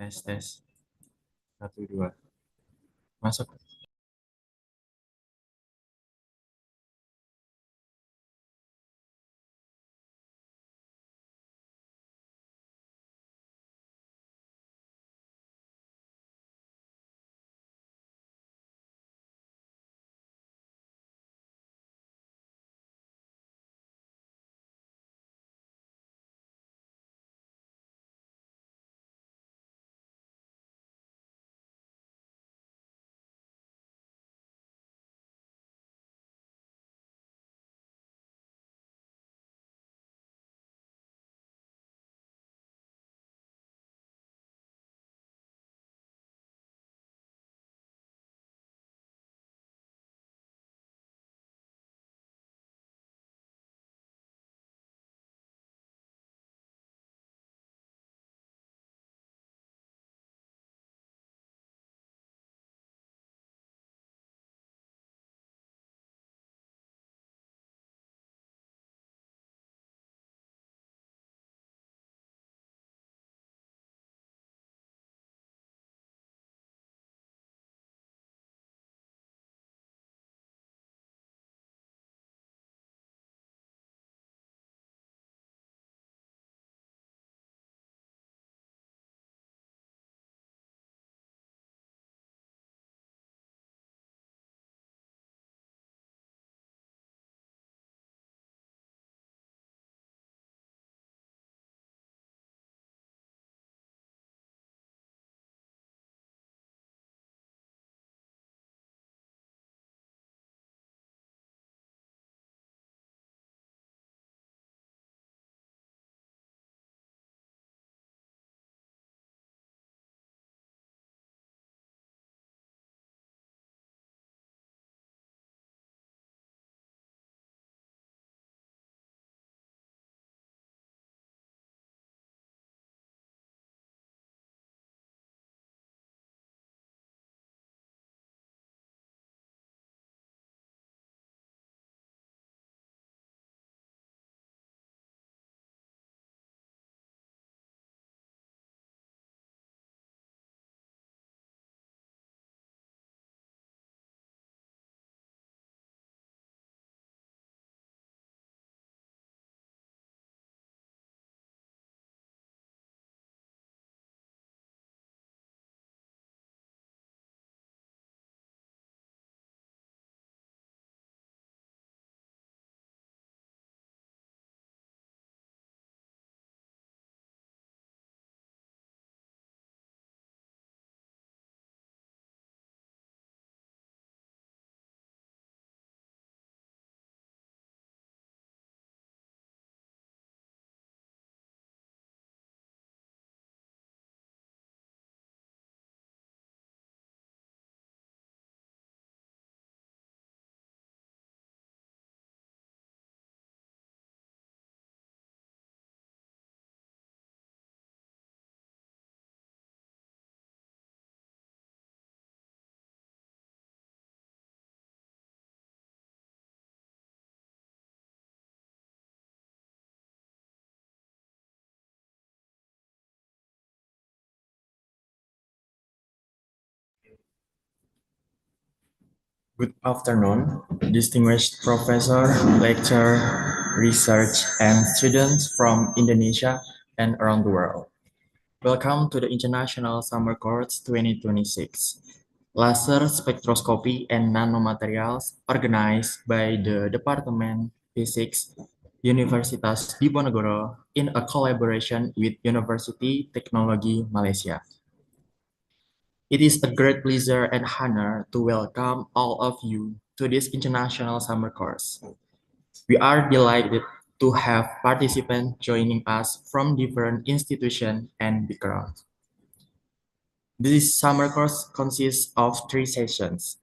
Tes, tes. 1, 2. Masuk. Good afternoon, distinguished professor, lecturer, research, and students from Indonesia and around the world. Welcome to the International Summer Course 2026, Laser Spectroscopy and Nanomaterials, organized by the Department Physics, Universitas Diponegoro, in a collaboration with University Technology Malaysia. It is a great pleasure and honor to welcome all of you to this international summer course. We are delighted to have participants joining us from different institutions and backgrounds. This summer course consists of 3 sessions,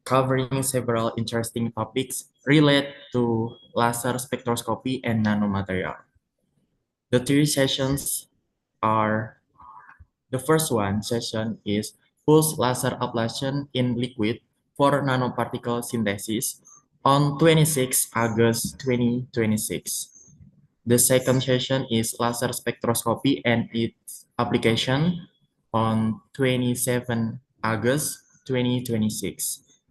covering several interesting topics related to laser spectroscopy and nanomaterial. The 3 sessions are the first session is pulse laser ablation in liquid for nanoparticle synthesis on 26 August 2026. The second session is laser spectroscopy and its application on 27 August 2026.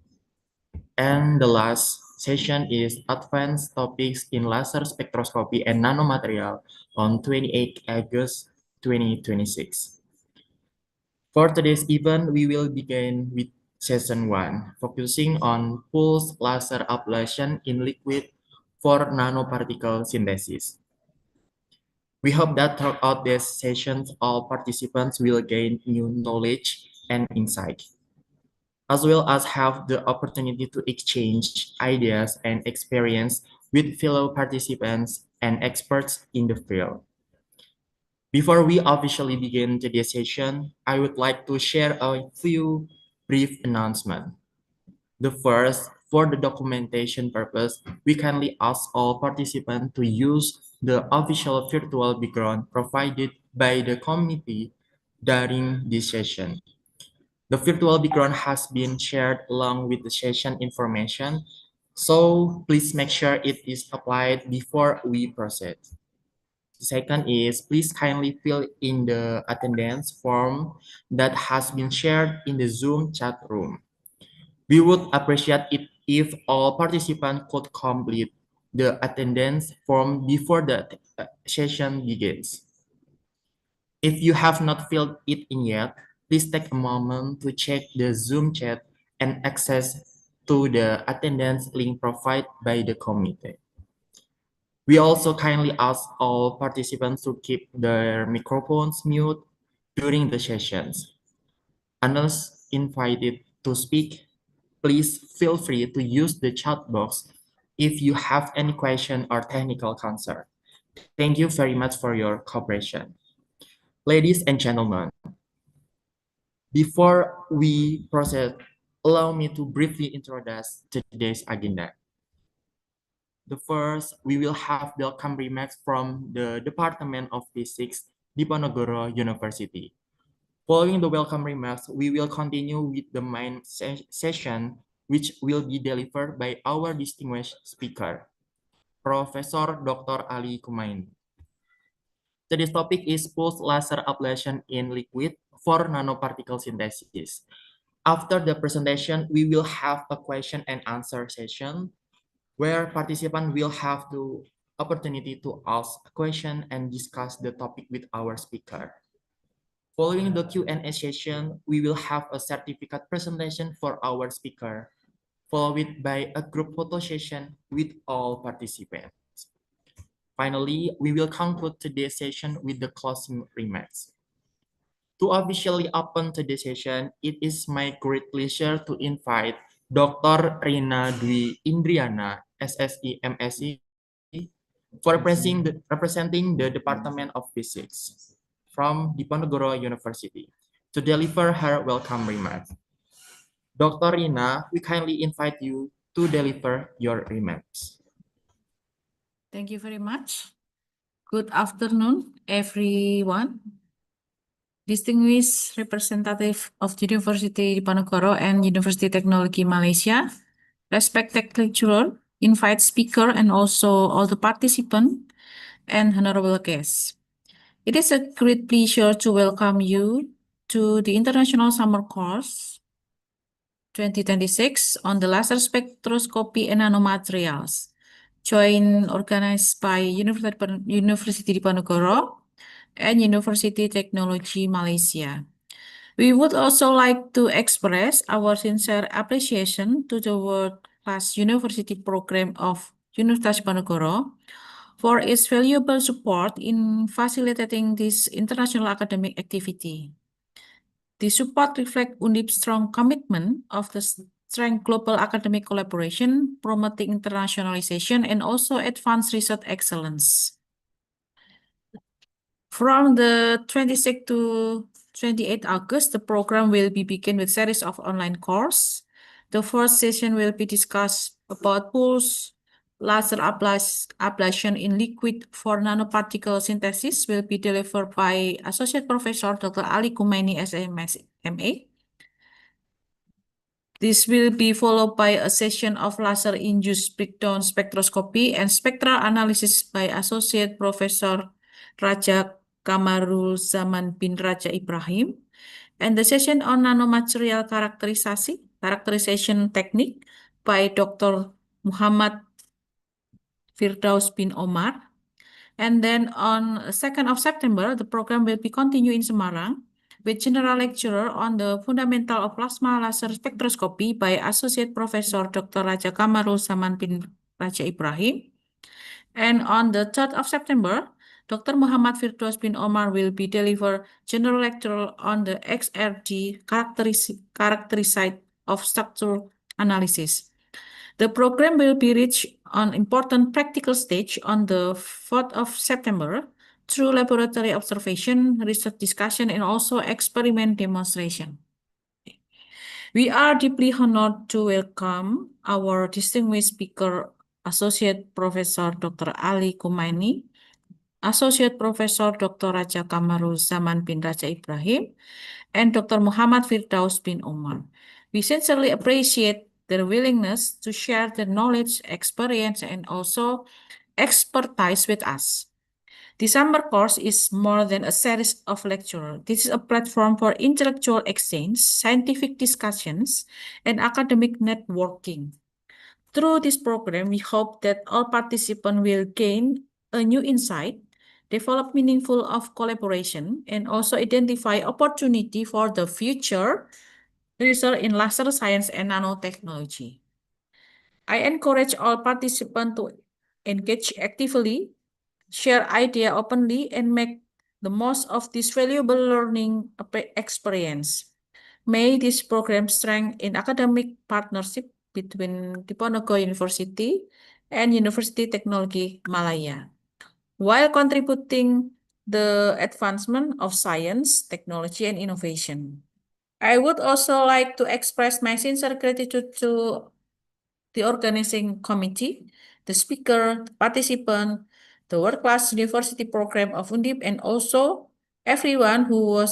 And the last session is Advanced Topics in Laser Spectroscopy and Nanomaterial on 28 August 2026. For today's event, we will begin with session 1, focusing on pulse laser ablation in liquid for nanoparticle synthesis. We hope that throughout these sessions, all participants will gain new knowledge and insight, as well as have the opportunity to exchange ideas and experience with fellow participants and experts in the field. Before we officially begin today's session, I would like to share a few brief announcements. The first, for the documentation purpose, we kindly ask all participants to use the official virtual background provided by the committee during this session. The virtual background has been shared along with the session information, so please make sure it is applied before we proceed. The second is please kindly fill in the attendance form that has been shared in the Zoom chat room. We would appreciate it if all participants could complete the attendance form before the session begins. If you have not filled it in yet, please take a moment to check the Zoom chat and access to the attendance link provided by the committee. We also kindly ask all participants to keep their microphones mute during the sessions. Unless invited to speak, please feel free to use the chat box if you have any question or technical concern. Thank you very much for your cooperation. Ladies and gentlemen, before we proceed, allow me to briefly introduce today's agenda. The first, we will have welcome remarks from the Department of Physics, Diponegoro University. Following the welcome remarks, we will continue with the main session, which will be delivered by our distinguished speaker, Professor Dr. Ali Kumain. Today's topic is pulse laser ablation in liquid for nanoparticle synthesis. After the presentation, we will have a question and answer session where participants will have the opportunity to ask a question and discuss the topic with our speaker. Following the Q&A session, we will have a certificate presentation for our speaker, followed by a group photo session with all participants. Finally, we will conclude today's session with the closing remarks. To officially open today's session, it is my great pleasure to invite Dr. Rina Dwi Indriana, SSE MSc, for representing the Department of Physics from Diponegoro University to deliver her welcome remarks. Dr. Rina, we kindly invite you to deliver your remarks. Thank you very much. Good afternoon, everyone. Distinguished representative of the University Diponegoro and University Technology Malaysia, respected lecturer, invite speaker, and also all the participants and honorable guests. It is a great pleasure to welcome you to the International Summer Course 2026 on the laser spectroscopy and nanomaterials, joint organized by University Diponegoro and University Technology Malaysia. We would also like to express our sincere appreciation to the world-class university program of Universitas Diponegoro for its valuable support in facilitating this international academic activity. The support reflects Undip's strong commitment of the strength global academic collaboration, promoting internationalization and also advanced research excellence. From the 26th to 28th August, the program will be begin with series of online course. The first session will be discussed about pulse laser ablation in liquid for nanoparticle synthesis will be delivered by Associate Professor Dr. Ali Kumaini, SMA. This will be followed by a session of laser-induced breakdown spectroscopy and spectral analysis by Associate Professor Raja Kamarul Zaman bin Raja Ibrahim. and the session on nanomaterial characterization technique by Dr. Muhammad Firdaus bin Omar. And then on 2nd of September, the program will be continued in Semarang with general lecturer on the fundamental of plasma laser spectroscopy by Associate Professor Dr. Raja Kamarul Zaman bin Raja Ibrahim. And on the 3rd of September, Dr. Muhammad Firdaus bin Omar will be deliver general lecture on the XRD characteristic of structural analysis. The program will be reached on important practical stage on the 4th of September through laboratory observation, research discussion, and also experiment demonstration. We are deeply honored to welcome our distinguished speaker, Associate Professor Dr. Ali Kumaini, Associate Professor Dr. Raja Kamarul Zaman bin Raja Ibrahim, and Dr. Muhammad Firdaus bin Umar. We sincerely appreciate their willingness to share their knowledge, experience, and also expertise with us. The summer course is more than a series of lectures. This is a platform for intellectual exchange, scientific discussions, and academic networking. Through this program, we hope that all participants will gain a new insight, develop meaningful of collaboration, and also identify opportunity for the future research in laser science and nanotechnology. I encourage all participants to engage actively, share idea openly, and make the most of this valuable learning experience. May this program strengthen academic partnership between Diponegoro University and University Technology Malaya, while contributing the advancement of science, technology, and innovation. I would also like to express my sincere gratitude to the organizing committee, the speaker, the participant, the world-class university program of Undip, and also everyone who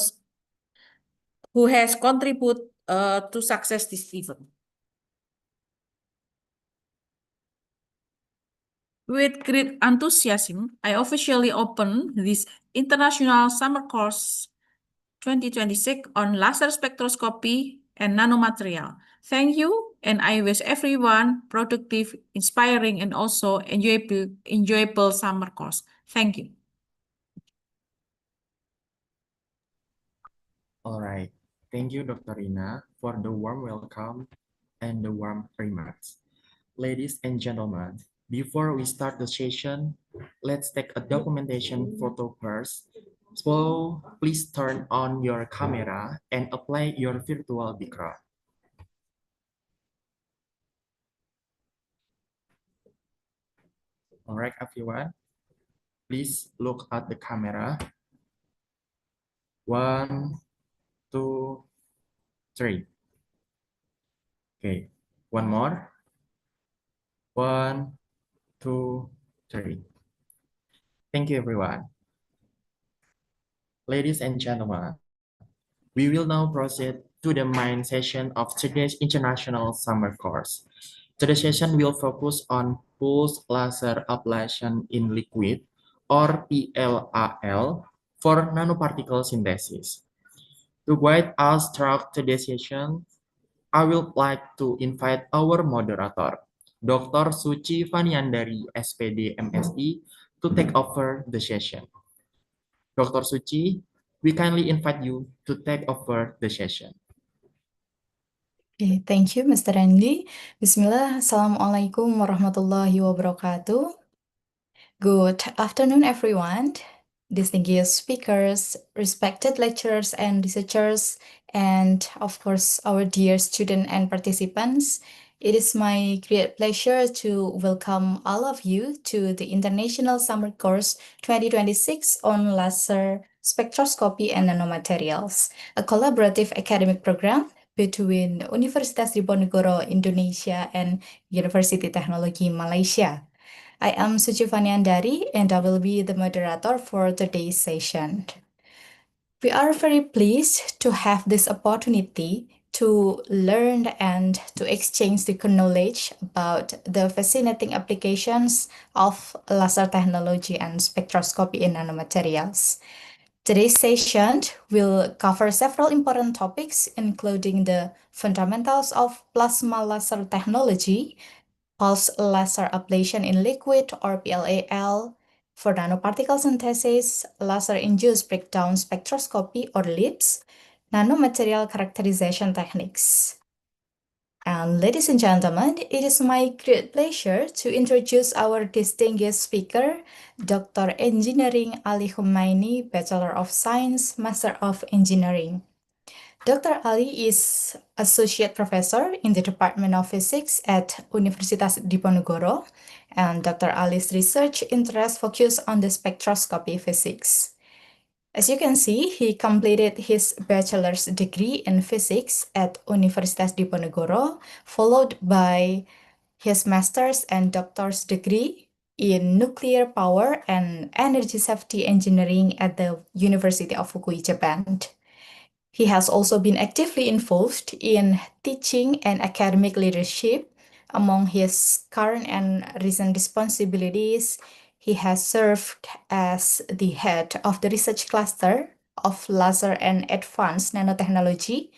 has contributed to success this event. With great enthusiasm, I officially open this International Summer Course 2026 on laser spectroscopy and nanomaterial. Thank you, and I wish everyone productive, inspiring, and also enjoyable summer course. Thank you. All right. Thank you, Dr. Rina, for the warm welcome and the warm remarks. Ladies and gentlemen, before we start the session, let's take a documentation photo first. So please turn on your camera and apply your virtual background. All right, everyone, please look at the camera. 1, 2, 3. Okay, one more. 1, 2, 3. Thank you, everyone. Ladies and gentlemen, we will now proceed to the main session of today's international summer course. Today's session will focus on pulse laser ablation in liquid, or PLAL, for nanoparticle synthesis. To guide us through today's session, I would like to invite our moderator, Dr. Suci Vaniandari, SPD MSI, to take over the session. Dr. Suci, we kindly invite you to take over the session. Okay, thank you, Mr. Randy. Bismillah, Assalamualaikum warahmatullahi wabarakatuh. Good afternoon, everyone. Distinguished speakers, respected lecturers and researchers, and of course, our dear students and participants. It is my great pleasure to welcome all of you to the International Summer Course 2026 on Laser Spectroscopy and Nanomaterials, a collaborative academic program between Universitas Diponegoro, Indonesia, and University Technology Malaysia. I am Suci Vaniandari, and I will be the moderator for today's session. We are very pleased to have this opportunity to learn and to exchange the knowledge about the fascinating applications of laser technology and spectroscopy in nanomaterials. Today's session will cover several important topics, including the fundamentals of plasma laser technology, pulse laser ablation in liquid or PLAL, for nanoparticle synthesis, laser-induced breakdown spectroscopy or LIBS, nanomaterial characterization techniques. And ladies and gentlemen, it is my great pleasure to introduce our distinguished speaker, Dr. Engineering Ali Humaini, Bachelor of Science, Master of Engineering. Dr. Ali is Associate Professor in the Department of Physics at Universitas Diponegoro, and Dr. Ali's research interests focus on the spectroscopy physics. As you can see, he completed his bachelor's degree in physics at Universitas Diponegoro, followed by his master's and doctor's degree in nuclear power and energy safety engineering at the University of Fukui, Japan. He has also been actively involved in teaching and academic leadership. Among his current and recent responsibilities, he has served as the head of the research cluster of laser and advanced nanotechnology,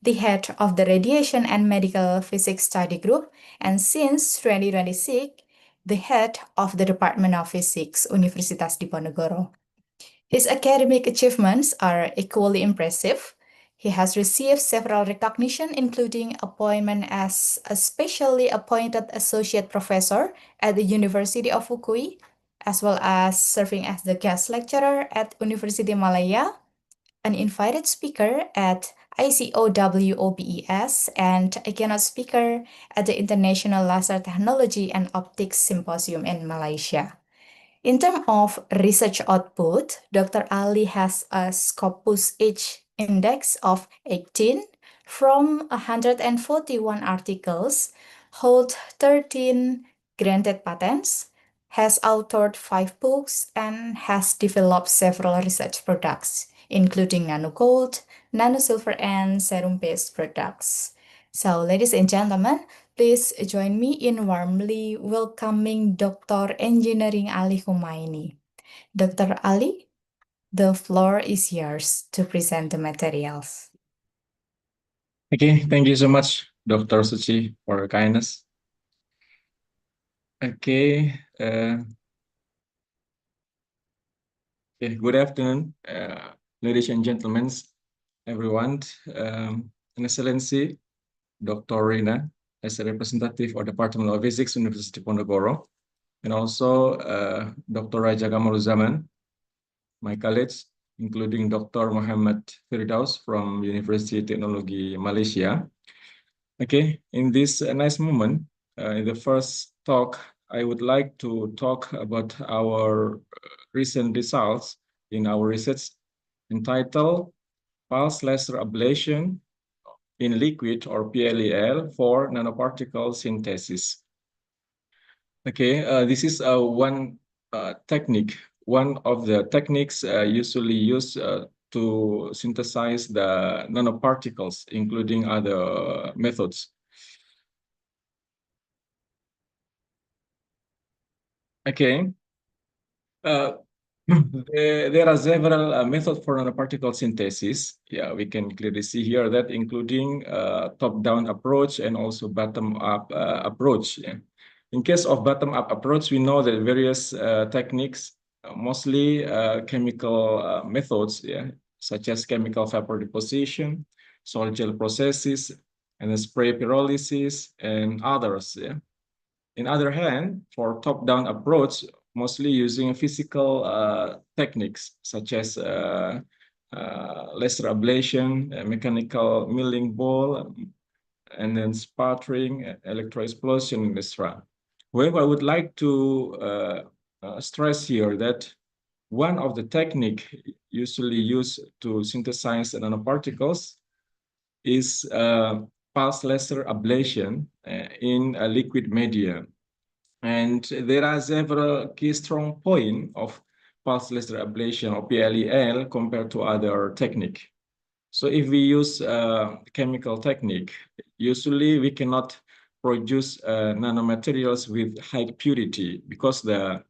the head of the radiation and medical physics study group, and since 2026, the head of the Department of Physics, Universitas Diponegoro. His academic achievements are equally impressive. He has received several recognition, including appointment as a specially appointed associate professor at the University of Fukui, as well as serving as the guest lecturer at University Malaya, an invited speaker at ICOWOBES, and a keynote speaker at the International Laser Technology and Optics Symposium in Malaysia. In terms of research output, Dr. Ali has a Scopus H index of 18 from 141 articles, holds 13 granted patents, has authored 5 books, and has developed several research products, including nanogold, nanosilver, and serum-based products. So, ladies and gentlemen, please join me in warmly welcoming Dr. Engineering Ali Humaini. Dr. Ali, the floor is yours to present the materials. Okay, thank you so much, Dr. Suci, for your kindness. Okay, good afternoon, ladies and gentlemen, everyone, and Excellency, Dr. Rina, as a representative of the Department of Physics, University of Ponorogo, and also Dr. Raja Kamaruzaman, my colleagues, including Dr. Muhammad Firdaus from University Technology Malaysia. Okay, in this nice moment, in the first talk, I would like to talk about our recent results in our research entitled Pulse Laser Ablation in Liquid or PLAL for Nanoparticle Synthesis. Okay, this is one technique, one of the techniques usually used to synthesize the nanoparticles, including other methods. Okay. There are several methods for nanoparticle synthesis. Yeah, we can clearly see here that including top-down approach and also bottom-up approach. Yeah. In case of bottom-up approach, we know that various techniques, mostly chemical methods, yeah, such as chemical vapor deposition, sol gel processes, and spray pyrolysis, and others. Yeah. In other hand, for top-down approach, mostly using physical techniques such as laser ablation, mechanical milling ball, and then sputtering, electroexplosion, etc. However, I would like to stress here that one of the techniques usually used to synthesize nanoparticles is pulse laser ablation in a liquid medium. And there are several key strong points of pulse laser ablation or PLAL compared to other technique. So if we use chemical technique, usually we cannot produce nanomaterials with high purity because the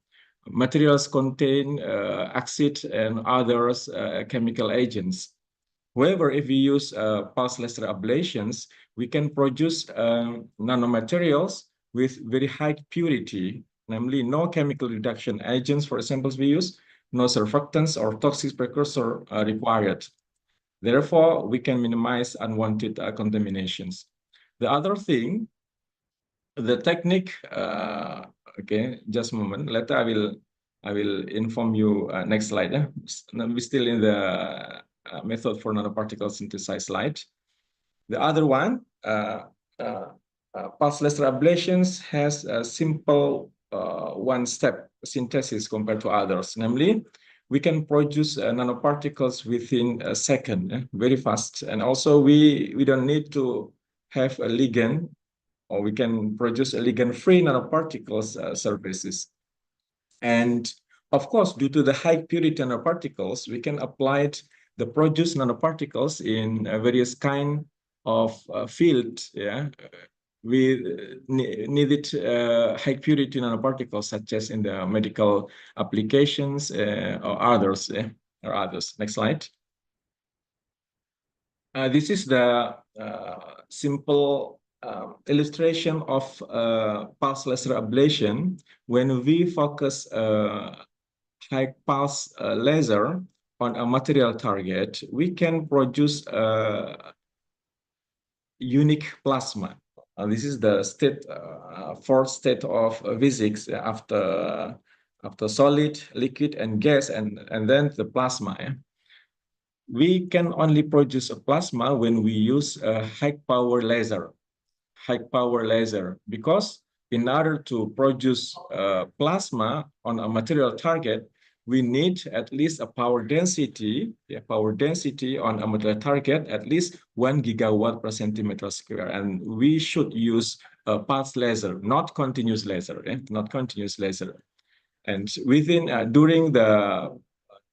materials contain acid and others chemical agents. However, if we use pulse laser ablations, we can produce nanomaterials with very high purity, namely no chemical reduction agents, for example, we use, no surfactants or toxic precursor required. Therefore, we can minimize unwanted contaminations. The other thing, the technique, okay, just a moment. Later, I will inform you. Next slide. Yeah? We're still in the method for nanoparticle synthesis slide. The other one, pulse laser ablations has a simple one-step synthesis compared to others. Namely, we can produce nanoparticles within a second, very fast. And also, we don't need to have a ligand, or we can produce a ligand-free nanoparticles surfaces. And of course, due to the high purity nanoparticles, we can apply the produced nanoparticles in various kind of field. Yeah, we needed high purity nanoparticles, such as in the medical applications or others. Next slide. This is the simple illustration of pulse laser ablation. When we focus high pulse laser on a material target, we can produce unique plasma. This is the fourth state of physics after solid, liquid, and gas, and then the plasma. Yeah? We can only produce a plasma when we use a high power laser, because in order to produce plasma on a material target, we need at least a power density on a material target, at least 1 gigawatt per centimeter square. And we should use a pulse laser, not continuous laser, And during the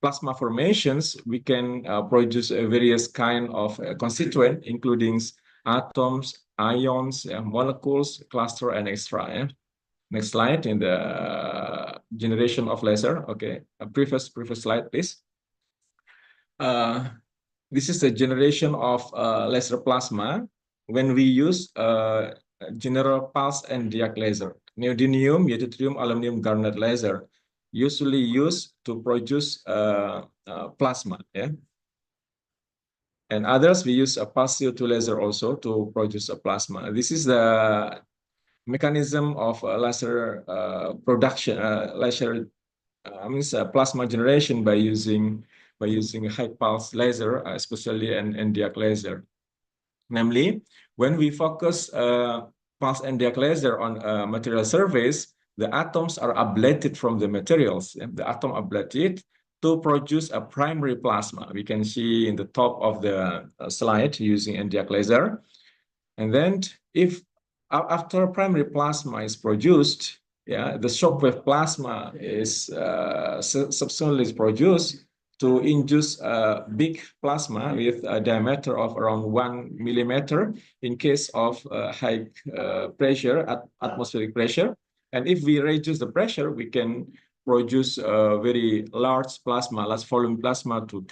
plasma formations, we can produce various kind of constituent, including atoms, ions, molecules, cluster, and extra. Yeah? Next slide in the generation of laser. Okay, previous slide, please. This is the generation of laser plasma when we use general pulse and diac laser. Neodymium, yttrium, aluminum, garnet laser usually used to produce plasma. Yeah. And others, we use a pulse CO2 laser also to produce a plasma. This is the mechanism of laser production, means plasma generation by using high pulse laser, especially an NDIAC laser. Namely, when we focus pulse NDIAC laser on a material surface, the atoms are ablated from the materials. The atom ablated to produce a primary plasma. We can see in the top of the slide using NDIAC laser. And then if after primary plasma is produced, yeah, the shockwave plasma is subsequently produced to induce a big plasma with a diameter of around 1 millimeter in case of high pressure, atmospheric pressure. And if we reduce the pressure, we can produce a very large volume plasma to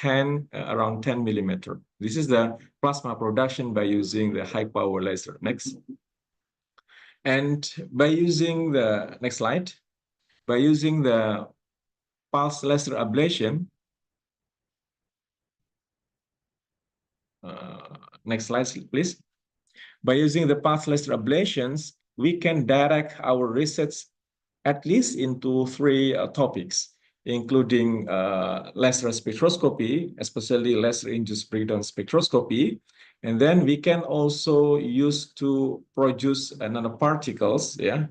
around 10 millimeter. This is the plasma production by using the high power laser. Next. And by using the next slide, by using the pulse laser ablation, next slide, please. By using the pulse laser ablations, we can direct our research at least into 3 topics, including laser spectroscopy, especially laser-induced breakdown spectroscopy. And then we can also use to produce nanoparticles. Yeah.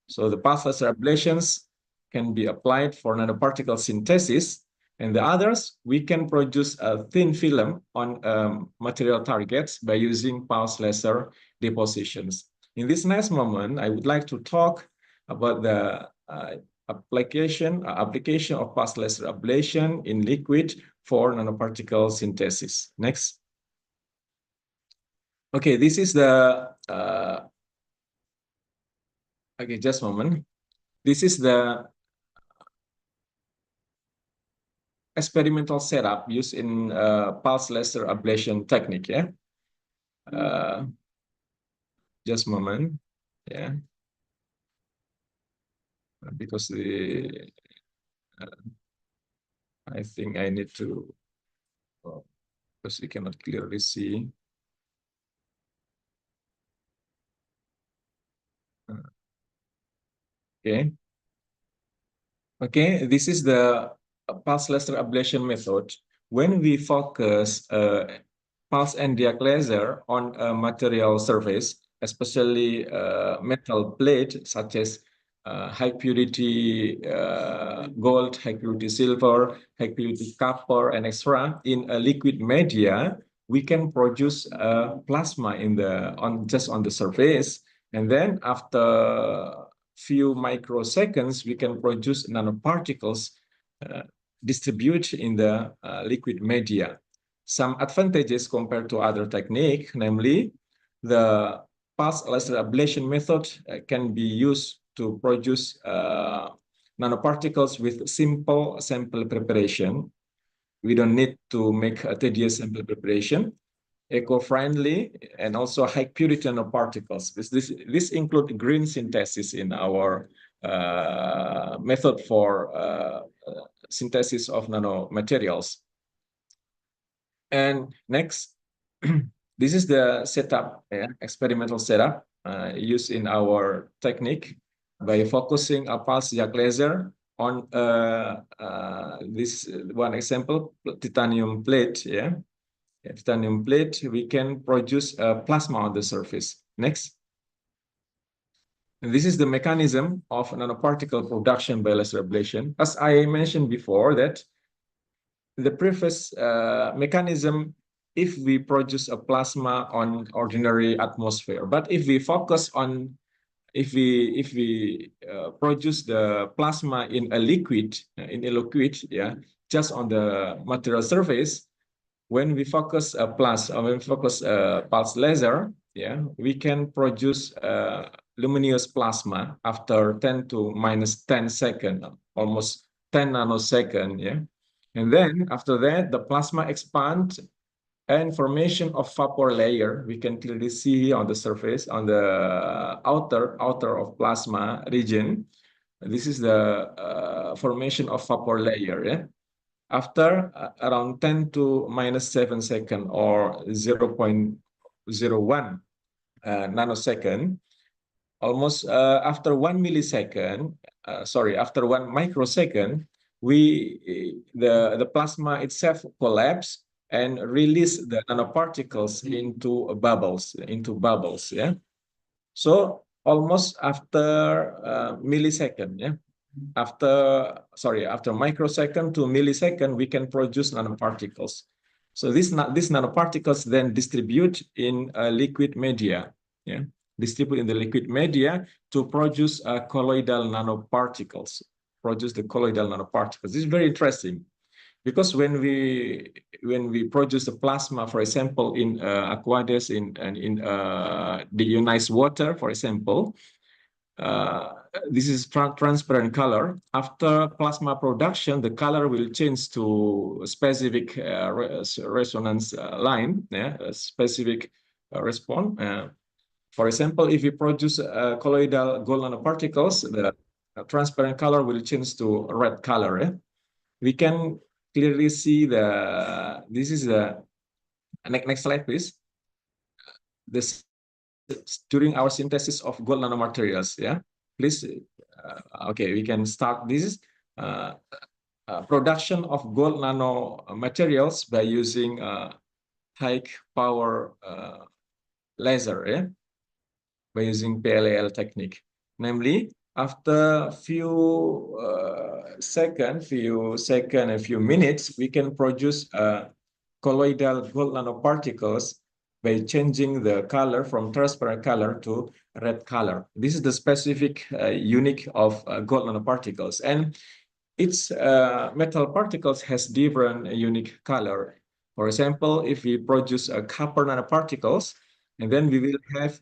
So the pulse laser ablations can be applied for nanoparticle synthesis, and the others, we can produce a thin film on material targets by using pulse laser depositions. In this next moment, I would like to talk about the application of pulse laser ablation in liquid for nanoparticle synthesis. Next. Okay, this is the okay, just a moment. This is the experimental setup used in pulse laser ablation technique. Yeah. Just a moment. Yeah. Because I think I need to, because you cannot clearly see. Okay. Okay, this is the pulse laser ablation method. When we focus pulse and diag laser on a material surface, especially metal plate such as high purity gold, high purity silver, high purity copper, and extra in a liquid media, we can produce plasma just on the surface, and then after few microseconds, we can produce nanoparticles distribute in the liquid media. Some advantages compared to other technique, namely the pulse laser ablation method can be used to produce nanoparticles with simple sample preparation. We don't need to make a tedious sample preparation, eco-friendly, and also high purity nanoparticles. This includes green synthesis in our method for synthesis of nanomaterials. And next, this is the setup, experimental setup used in our technique by focusing a pulse diag laser on this one example, titanium plate. Yeah. Titanium plate, we can produce plasma on the surface. Next. And this is the mechanism of nanoparticle production by laser ablation. As I mentioned before, that the previous mechanism, if we produce a plasma on ordinary atmosphere, but if we focus on, if we produce the plasma in a liquid, yeah, just on the material surface, when we focus a pulse laser, yeah, we can produce luminous plasma after 10 to minus 10 seconds, almost 10 nanosecond, yeah. And then after that, the plasma expands and formation of vapor layer. We can clearly see on the surface, on the outer of plasma region. This is the formation of vapor layer, yeah. After around 10 to minus 7 seconds or 0.01 nanosecond, almost after 1 millisecond, after 1 microsecond, the plasma itself collapse and release the nanoparticles into bubbles, yeah. So almost after millisecond, yeah. After microsecond to millisecond, we can produce nanoparticles. So these nanoparticles then distribute in a liquid media, yeah, distribute in the liquid media to produce colloidal nanoparticles. This is very interesting, because when we produce the plasma, for example, in aqueous, in deionized water, for example, this is transparent color. After plasma production, the color will change to a specific resonance line, yeah, a specific response. For example, if we produce colloidal gold nanoparticles, the transparent color will change to a red color. Yeah? We can clearly see this is the next slide, please. This during our synthesis of gold nanomaterials, yeah. Please, okay, we can start this production of gold nanomaterials by using high power laser, yeah, by using PLAL technique. Namely, after few seconds, a few minutes, we can produce colloidal gold nanoparticles by changing the color from transparent color to red color. This is the specific unique of gold nanoparticles, and its metal particles has different unique color. For example, if we produce copper nanoparticles, and then we will have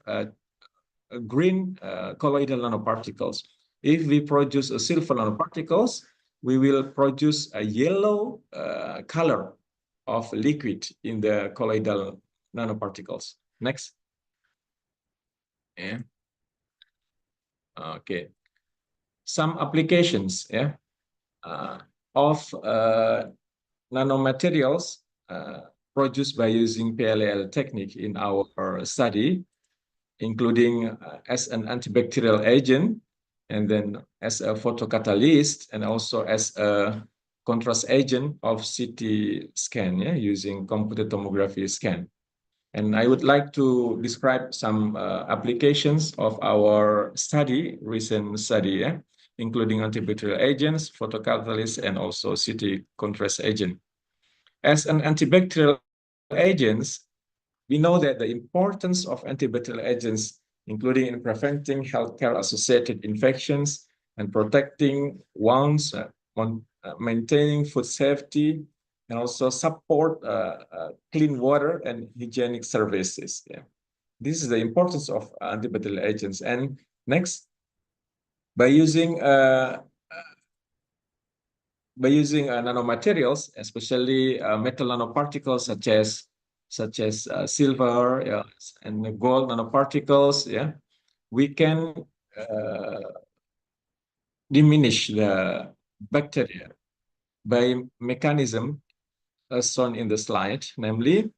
green colloidal nanoparticles. If we produce silver nanoparticles, we will produce a yellow color of liquid in the colloidal nanoparticles. Next. Yeah. Okay. Some applications, yeah, of nanomaterials produced by using PLL technique in our study, including as an antibacterial agent, and then as a photocatalyst, and also as a contrast agent of CT scan, yeah, using computed tomography scan. And I would like to describe some applications of our study, recent study, yeah, including antibacterial agents, photocatalysts, and also CT contrast agent. As an antibacterial agents, we know that the importance of antibacterial agents, including in preventing healthcare-associated infections and protecting wounds, maintaining food safety, and also support clean water and hygienic services. Yeah. This is the importance of antibacterial agents. And next, by using nanomaterials, especially metal nanoparticles such as silver, yeah, and gold nanoparticles, yeah, we can diminish the bacteria by mechanism as shown in the slide, namely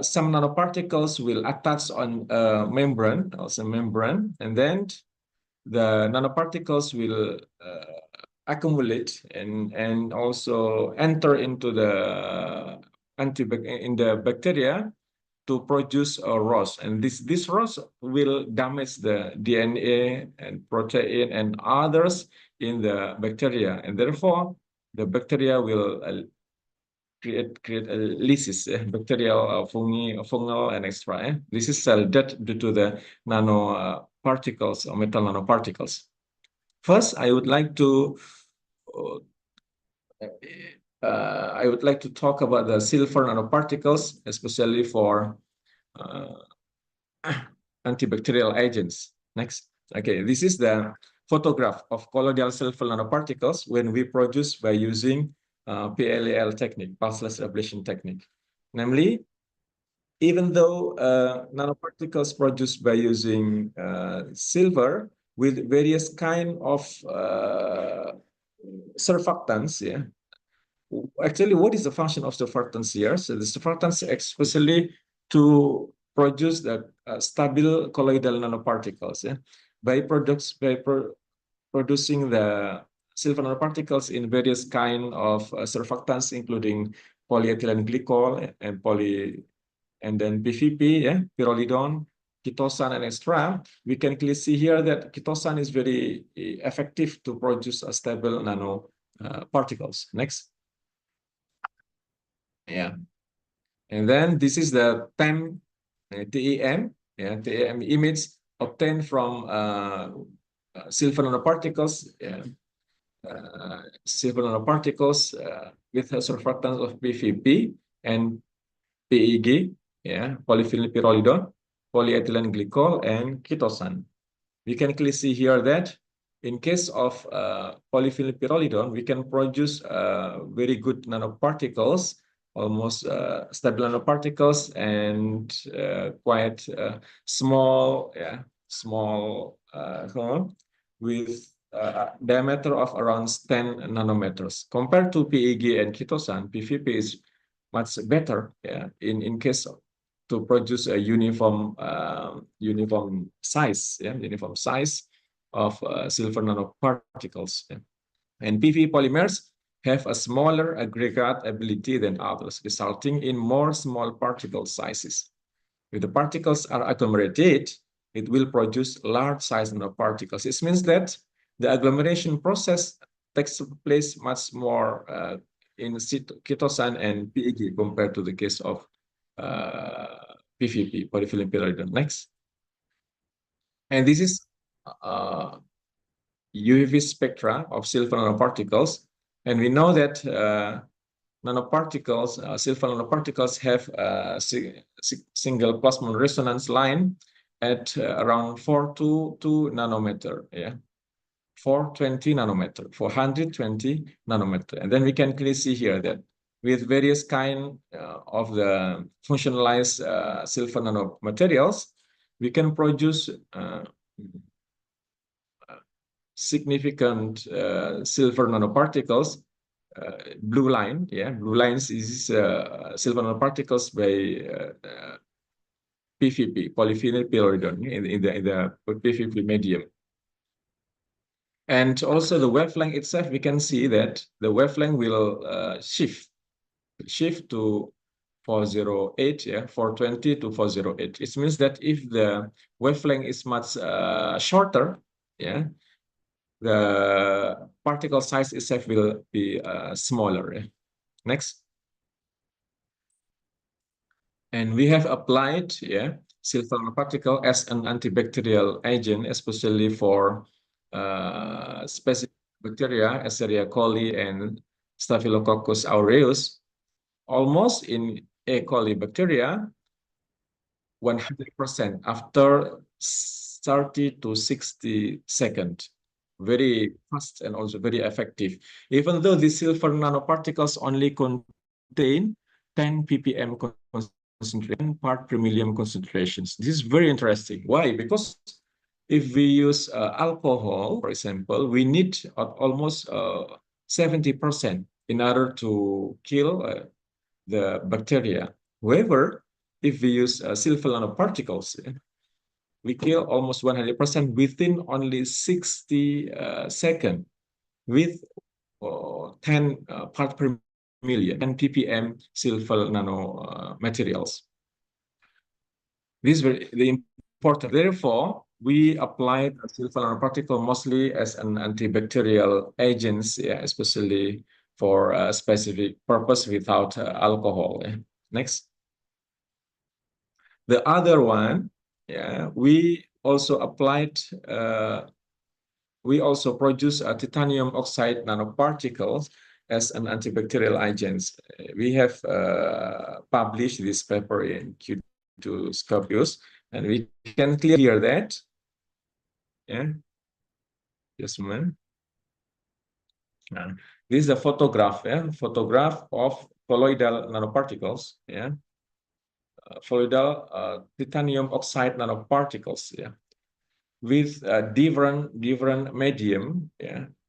some nanoparticles will attach on a membrane, and then the nanoparticles will accumulate and also enter into the bacteria to produce a ROS, and this ROS will damage the DNA and protein and others in the bacteria, and therefore the bacteria will create a lysis, bacterial, fungal, and extra. This is cell death due to the nanoparticles or metal nanoparticles. First, I would like to talk about the silver nanoparticles, especially for antibacterial agents. Next. Okay, this is the photograph of colloidal silver nanoparticles when we produce by using PLL technique, pulseless ablation technique. Namely, even though nanoparticles produced by using silver with various kind of surfactants, yeah. Actually, what is the function of surfactants here? So the surfactants especially to produce the stable colloidal nanoparticles, yeah. By producing the silver nanoparticles in various kind of surfactants, including polyethylene glycol and then PVP, yeah, pyrrolidone, chitosan, and extra. We can clearly see here that chitosan is very effective to produce a stable nanoparticles. Next. Yeah. And then this is the TEM, TEM, yeah, TEM image obtained from silver nanoparticles, yeah, silver nanoparticles with a surfactants of PVP and PEG, yeah, polyphenol pyrrolidone, polyethylene glycol, and chitosan. We can clearly see here that in case of polyphenol pyrrolidone, we can produce very good nanoparticles, almost stable nanoparticles, and quite small, yeah, small with diameter of around 10 nanometers. Compared to PEG and chitosan, PVP is much better, yeah, in case of to produce a uniform size, yeah, uniform size of silver nanoparticles. Yeah. And PV polymers have a smaller aggregate ability than others, resulting in more small particle sizes. If the particles are agglomerated, it will produce large size nanoparticles. It means that the agglomeration process takes place much more in chitosan and PEG compared to the case of PVP, polyphenol pyrrolidone. Next. And this is UV spectra of silver nanoparticles. And we know that silver nanoparticles have a single plasmon resonance line at around 4 to 2 nanometer. Yeah. 420 nanometer, 420 nanometer. And then we can clearly see here that with various kind of the functionalized silver nanomaterials, we can produce significant silver nanoparticles. Blue line, blue lines is silver nanoparticles by PVP, polyvinyl pyridine, in the PVP medium. And also the wavelength itself, we can see that the wavelength will shift to 408, 420 to 408. It means that if the wavelength is much shorter, the particle size itself will be smaller. Next. And we have applied silver nanoparticle as an antibacterial agent, especially for specific bacteria, Escherichia coli and Staphylococcus aureus. Almost in E. coli bacteria, 100% after 30 to 60 seconds. Very fast and also very effective. Even though the silver nanoparticles only contain 10 ppm concentration, part per million concentrations. This is very interesting. Why? Because if we use alcohol, for example, we need almost 70% in order to kill the bacteria. However, if we use silver nanoparticles, we kill almost 100% within only 60 seconds with 10 parts per million, 10 ppm silver nanomaterials. This is very important. Therefore, we applied silver nanoparticle mostly as an antibacterial agent, especially for a specific purpose without alcohol. Next. The other one, we also applied, we also produce titanium oxide nanoparticles as an antibacterial agent. We have published this paper in Q2 and we can clear here that, just a moment. This is a photograph, photograph of colloidal nanoparticles, colloidal titanium oxide nanoparticles, with different medium,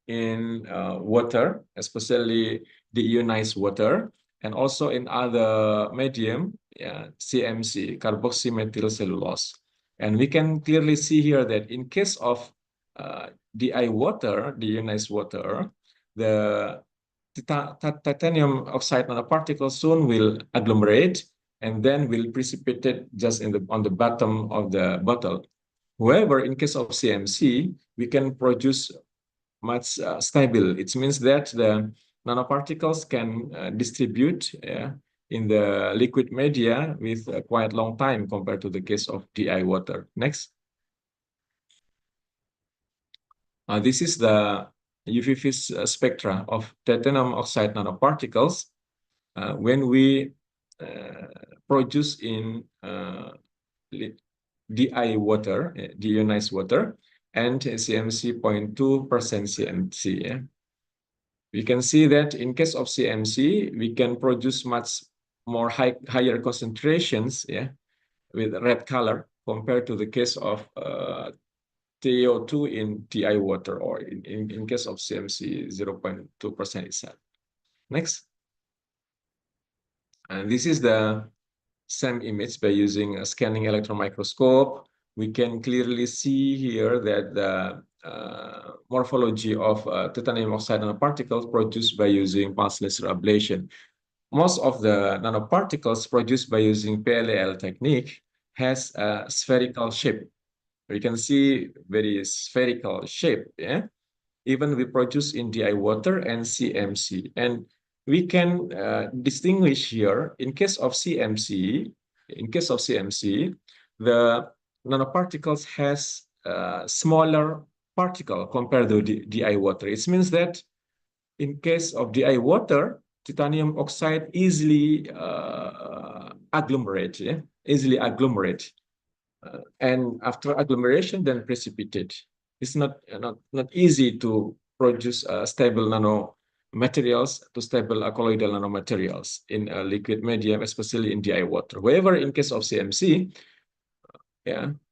in water, especially deionized water, and also in other medium, CMC, carboxymethyl cellulose. And we can clearly see here that in case of DI water, deionized water, the titanium oxide nanoparticles soon will agglomerate and then will precipitate just on the bottom of the bottle. However, in case of CMC, we can produce much stable. It means that the nanoparticles can distribute in the liquid media with a quite long time compared to the case of DI water. Next. This is the UV spectra of titanium oxide nanoparticles when we produce in DI water, deionized water, and CMC 0.2% CMC. We can see that in case of CMC, we can produce much more higher concentrations, with red color compared to the case of TiO2 in DI water, or in case of CMC 0.2% itself. Next. And this is the same image by using a scanning electron microscope. We can clearly see here that the morphology of titanium oxide nanoparticles produced by using pulse laser ablation. Most of the nanoparticles produced by using PLAL technique has a spherical shape. We can see very spherical shape, even we produce in DI water and CMC. And we can distinguish here, in case of CMC, the nanoparticles has smaller particle compared to DI water. It means that in case of DI water, titanium oxide easily agglomerate, and after agglomeration, then precipitate. it's not easy to produce stable nanomaterials to stable colloidal nanomaterials in a liquid medium, especially in DI water. However, in case of CMC,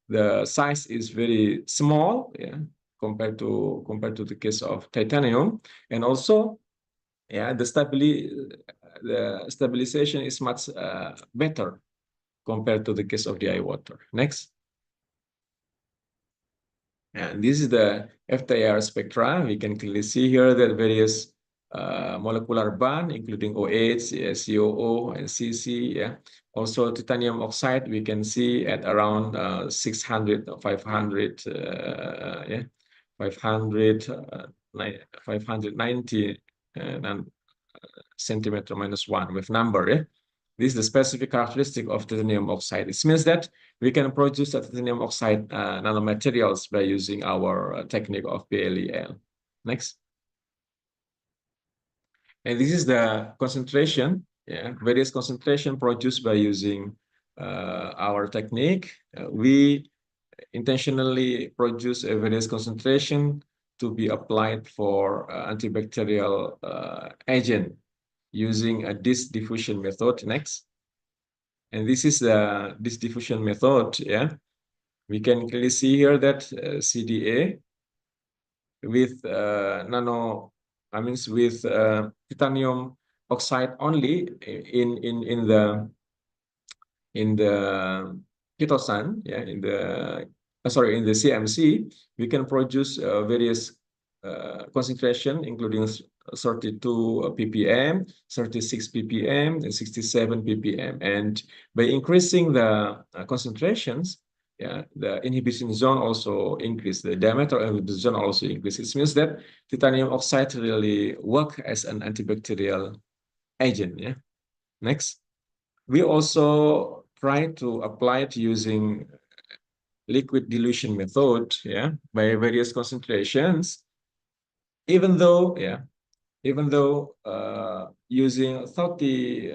the size is very small, compared to the case of titanium, and also, the stabilization is much better compared to the case of DI water. Next. And this is the FTIR spectra. We can clearly see here that various molecular band, including OH, COO, and CC. Also, titanium oxide, we can see at around 600, 500, 590 centimeter minus 1 with number. This is the specific characteristic of titanium oxide. It means that we can produce titanium oxide nanomaterials by using our technique of PLEL. Next. And this is the concentration, various concentration produced by using our technique. We intentionally produce a various concentration to be applied for antibacterial agent using a disk diffusion method. Next. And this is the disk diffusion method. We can clearly see here that CDA with with titanium oxide only in the chitosan, in the CMC, we can produce various concentration, including 32 ppm, 36 ppm, and 67 ppm. And by increasing the concentrations, the inhibition zone also increase. The diameter of the zone also increases. It means that titanium oxide really work as an antibacterial agent. Next, we also try to apply it using liquid dilution method, by various concentrations. Even though using 30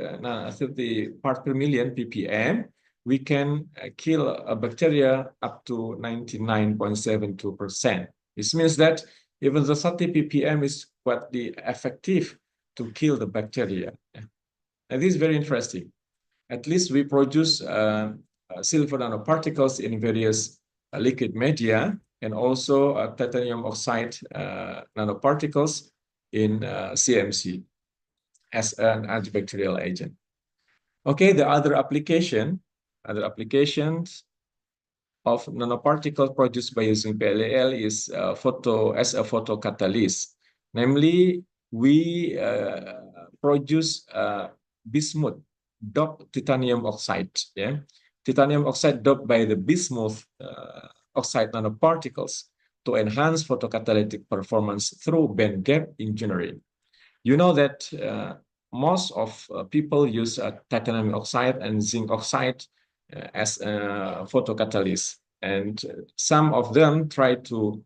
part per million ppm, we can kill a bacteria up to 99.72%. This means that even the 30 ppm is quite effective to kill the bacteria. And this is very interesting. At least we produce silver nanoparticles in various liquid media, and also titanium oxide nanoparticles in CMC as an antibacterial agent. Okay, the other applications of nanoparticles produced by using PLEL is as a photocatalyst. Namely, we produce bismuth doped titanium oxide. Titanium oxide doped by the bismuth oxide nanoparticles to enhance photocatalytic performance through band gap engineering. You know that most of people use titanium oxide and zinc oxide as a photocatalyst, and some of them try to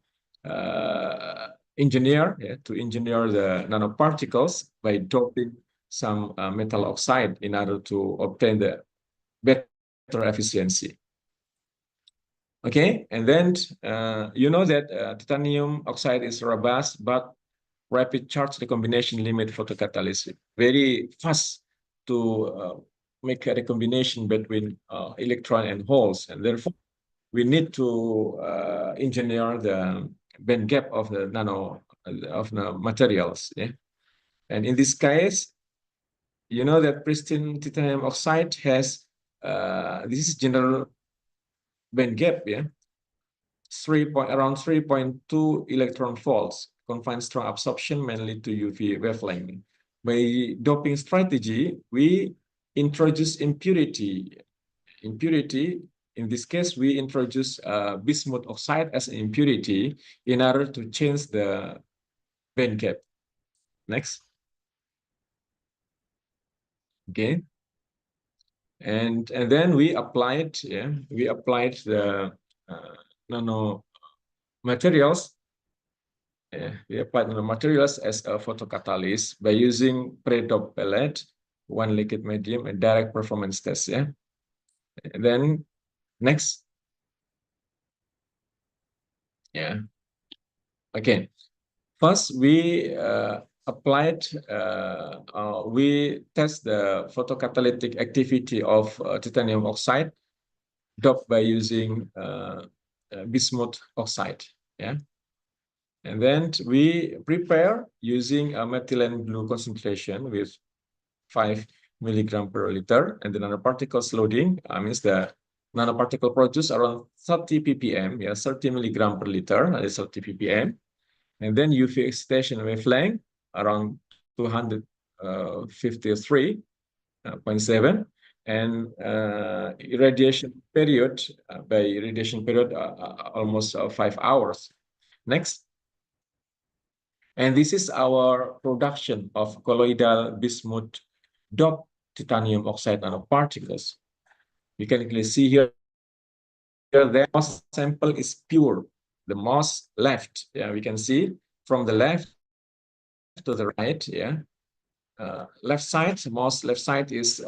engineer the nanoparticles by doping some metal oxide in order to obtain the better efficiency. Okay, and then you know that titanium oxide is robust, but rapid charge recombination limit photocatalysis. Very fast to make a recombination between electron and holes, and therefore we need to engineer the band gap of the materials. And in this case, you know that pristine titanium oxide has this is general band gap, around 3.2 electron volts, confined strong absorption mainly to UV wavelength. By doping strategy, we introduce impurity. In this case, we introduce bismuth oxide as an impurity in order to change the band gap. Next. Okay. And then we applied the nanomaterials. We applied nanomaterials as a photocatalyst by using pre-doped pellet, one liquid medium, and direct performance test. And then next. Okay, first we we test the photocatalytic activity of titanium oxide doped by using bismuth oxide. Yeah. And then we prepare using a methylene blue concentration with 5 milligram per liter, and the nanoparticles loading means the nanoparticle produced around 30 ppm, yeah, 30 milligram per liter, that is 30 ppm. And then UV excitation wavelength around 253.7, and irradiation period almost 5 hours. Next. And this is our production of colloidal bismuth doped titanium oxide nanoparticles. You can clearly see here the mass sample is pure. The mass left, yeah, we can see from the left to the right, yeah. Left side is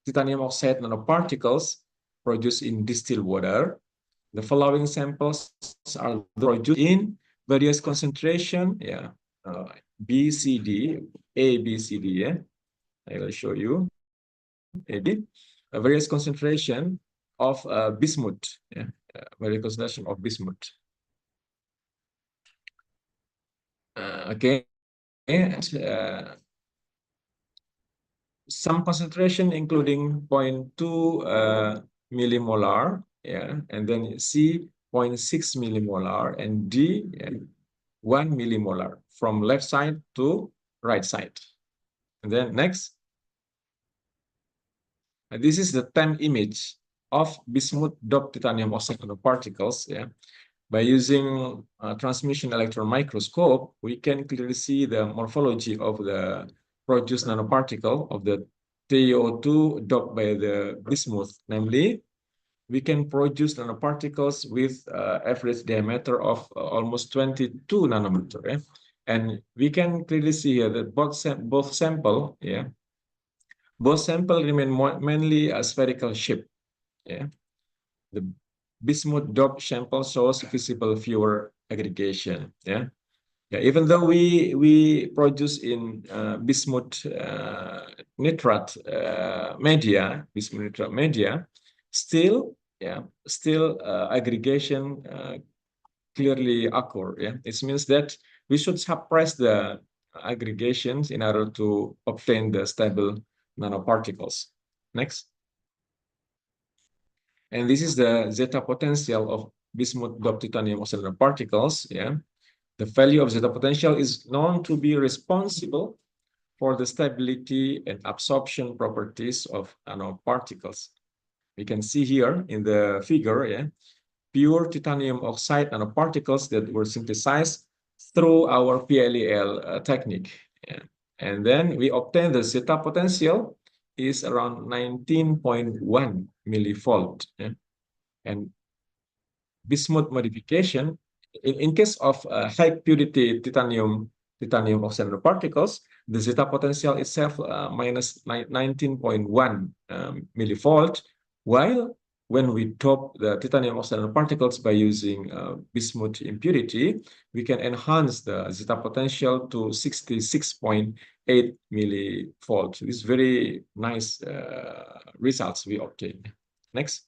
titanium oxide nanoparticles produced in distilled water. The following samples are produced in various concentration, yeah, B, C, D, A, B, C, D, yeah. I will show you maybe a various concentration of bismuth, yeah, various concentration of bismuth. Okay, and some concentration including 0.2 millimolar, yeah, and then C 0.6 millimolar, and D, yeah, 1 millimolar from left side to right side. And then next, and this is the TEM image of bismuth doped titanium oxide nanoparticles. Yeah, by using a transmission electron microscope, we can clearly see the morphology of the produced nanoparticle of the TiO2 doped by the bismuth. Namely, we can produce nanoparticles with average diameter of almost 22 nanometer. Yeah? And we can clearly see here that both sample, yeah, both sample remain mainly a spherical shape. Yeah, the bismuth doped sample shows visible fewer aggregation. Yeah, yeah. Even though we produce in bismuth nitrate media, still, yeah, aggregation clearly occur. Yeah, it means that we should suppress the aggregations in order to obtain the stable nanoparticles. Next. And this is the zeta potential of bismuth doped titanium oxide nanoparticles. Yeah, the value of zeta potential is known to be responsible for the stability and absorption properties of nanoparticles. We can see here in the figure, yeah, pure titanium oxide nanoparticles that were synthesized through our PLEL technique. Yeah. And then we obtain the zeta potential is around 19.1 millivolt. Yeah. And bismuth modification, in case of high purity titanium oxide nanoparticles, the zeta potential itself minus 19.1 millivolt, while when we top the titanium oxide nanoparticles by using bismuth impurity, we can enhance the zeta potential to 66.8 millivolt. These very nice results we obtain. Next.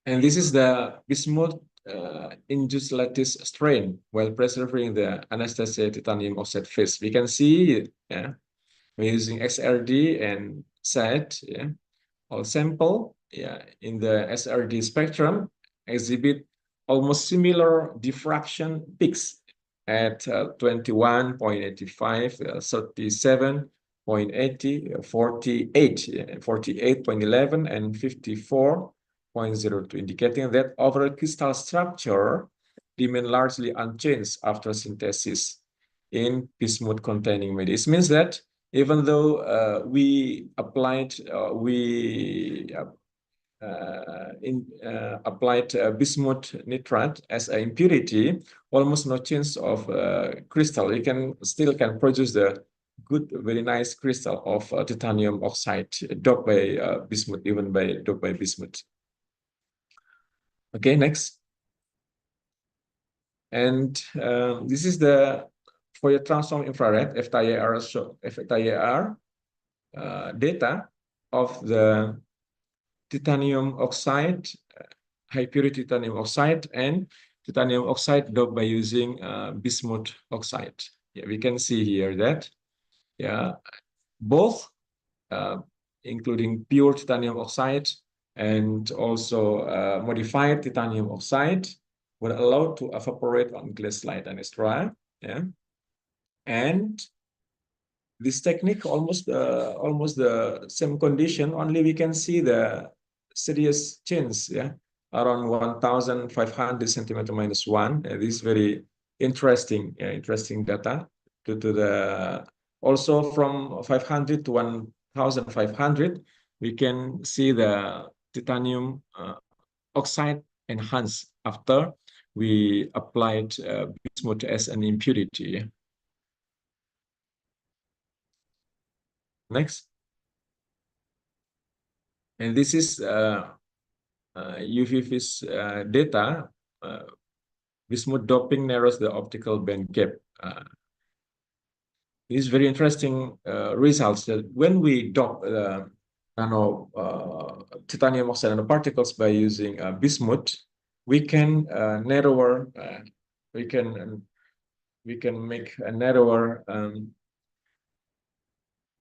And this is the bismuth induced lattice strain while preserving the anesthesia titanium oxide phase. We can see, yeah, we're using XRD and SAT, yeah, all sample, yeah, in the SRD spectrum exhibit almost similar diffraction peaks at 21.85, 37.80, 48, 48.11, and 54.02, indicating that overall crystal structure remain largely unchanged after synthesis in bismuth containing media. It means that even though we applied bismuth nitrate as an impurity, almost no change of crystal. You can still produce the good, very nice crystal of titanium oxide doped by bismuth, even by doped by bismuth. Okay, next. And this is the Fourier transform infrared FTIR data of the titanium oxide, high purity titanium oxide, and titanium oxide doped by using bismuth oxide. Yeah, we can see here that both including pure titanium oxide and also modified titanium oxide were allowed to evaporate on glass slide and straw. And this technique almost the same condition, only we can see the serious change around 1,500 centimeter minus 1. This is very interesting data to the also from 500 to 1,500 we can see the titanium oxide enhanced after we applied bismuth as an impurity. Next. And this is UV-Vis data. Bismuth doping narrows the optical band gap. This is very interesting results that when we dope titanium oxide nanoparticles by using bismuth, we can narrower. We can make a narrower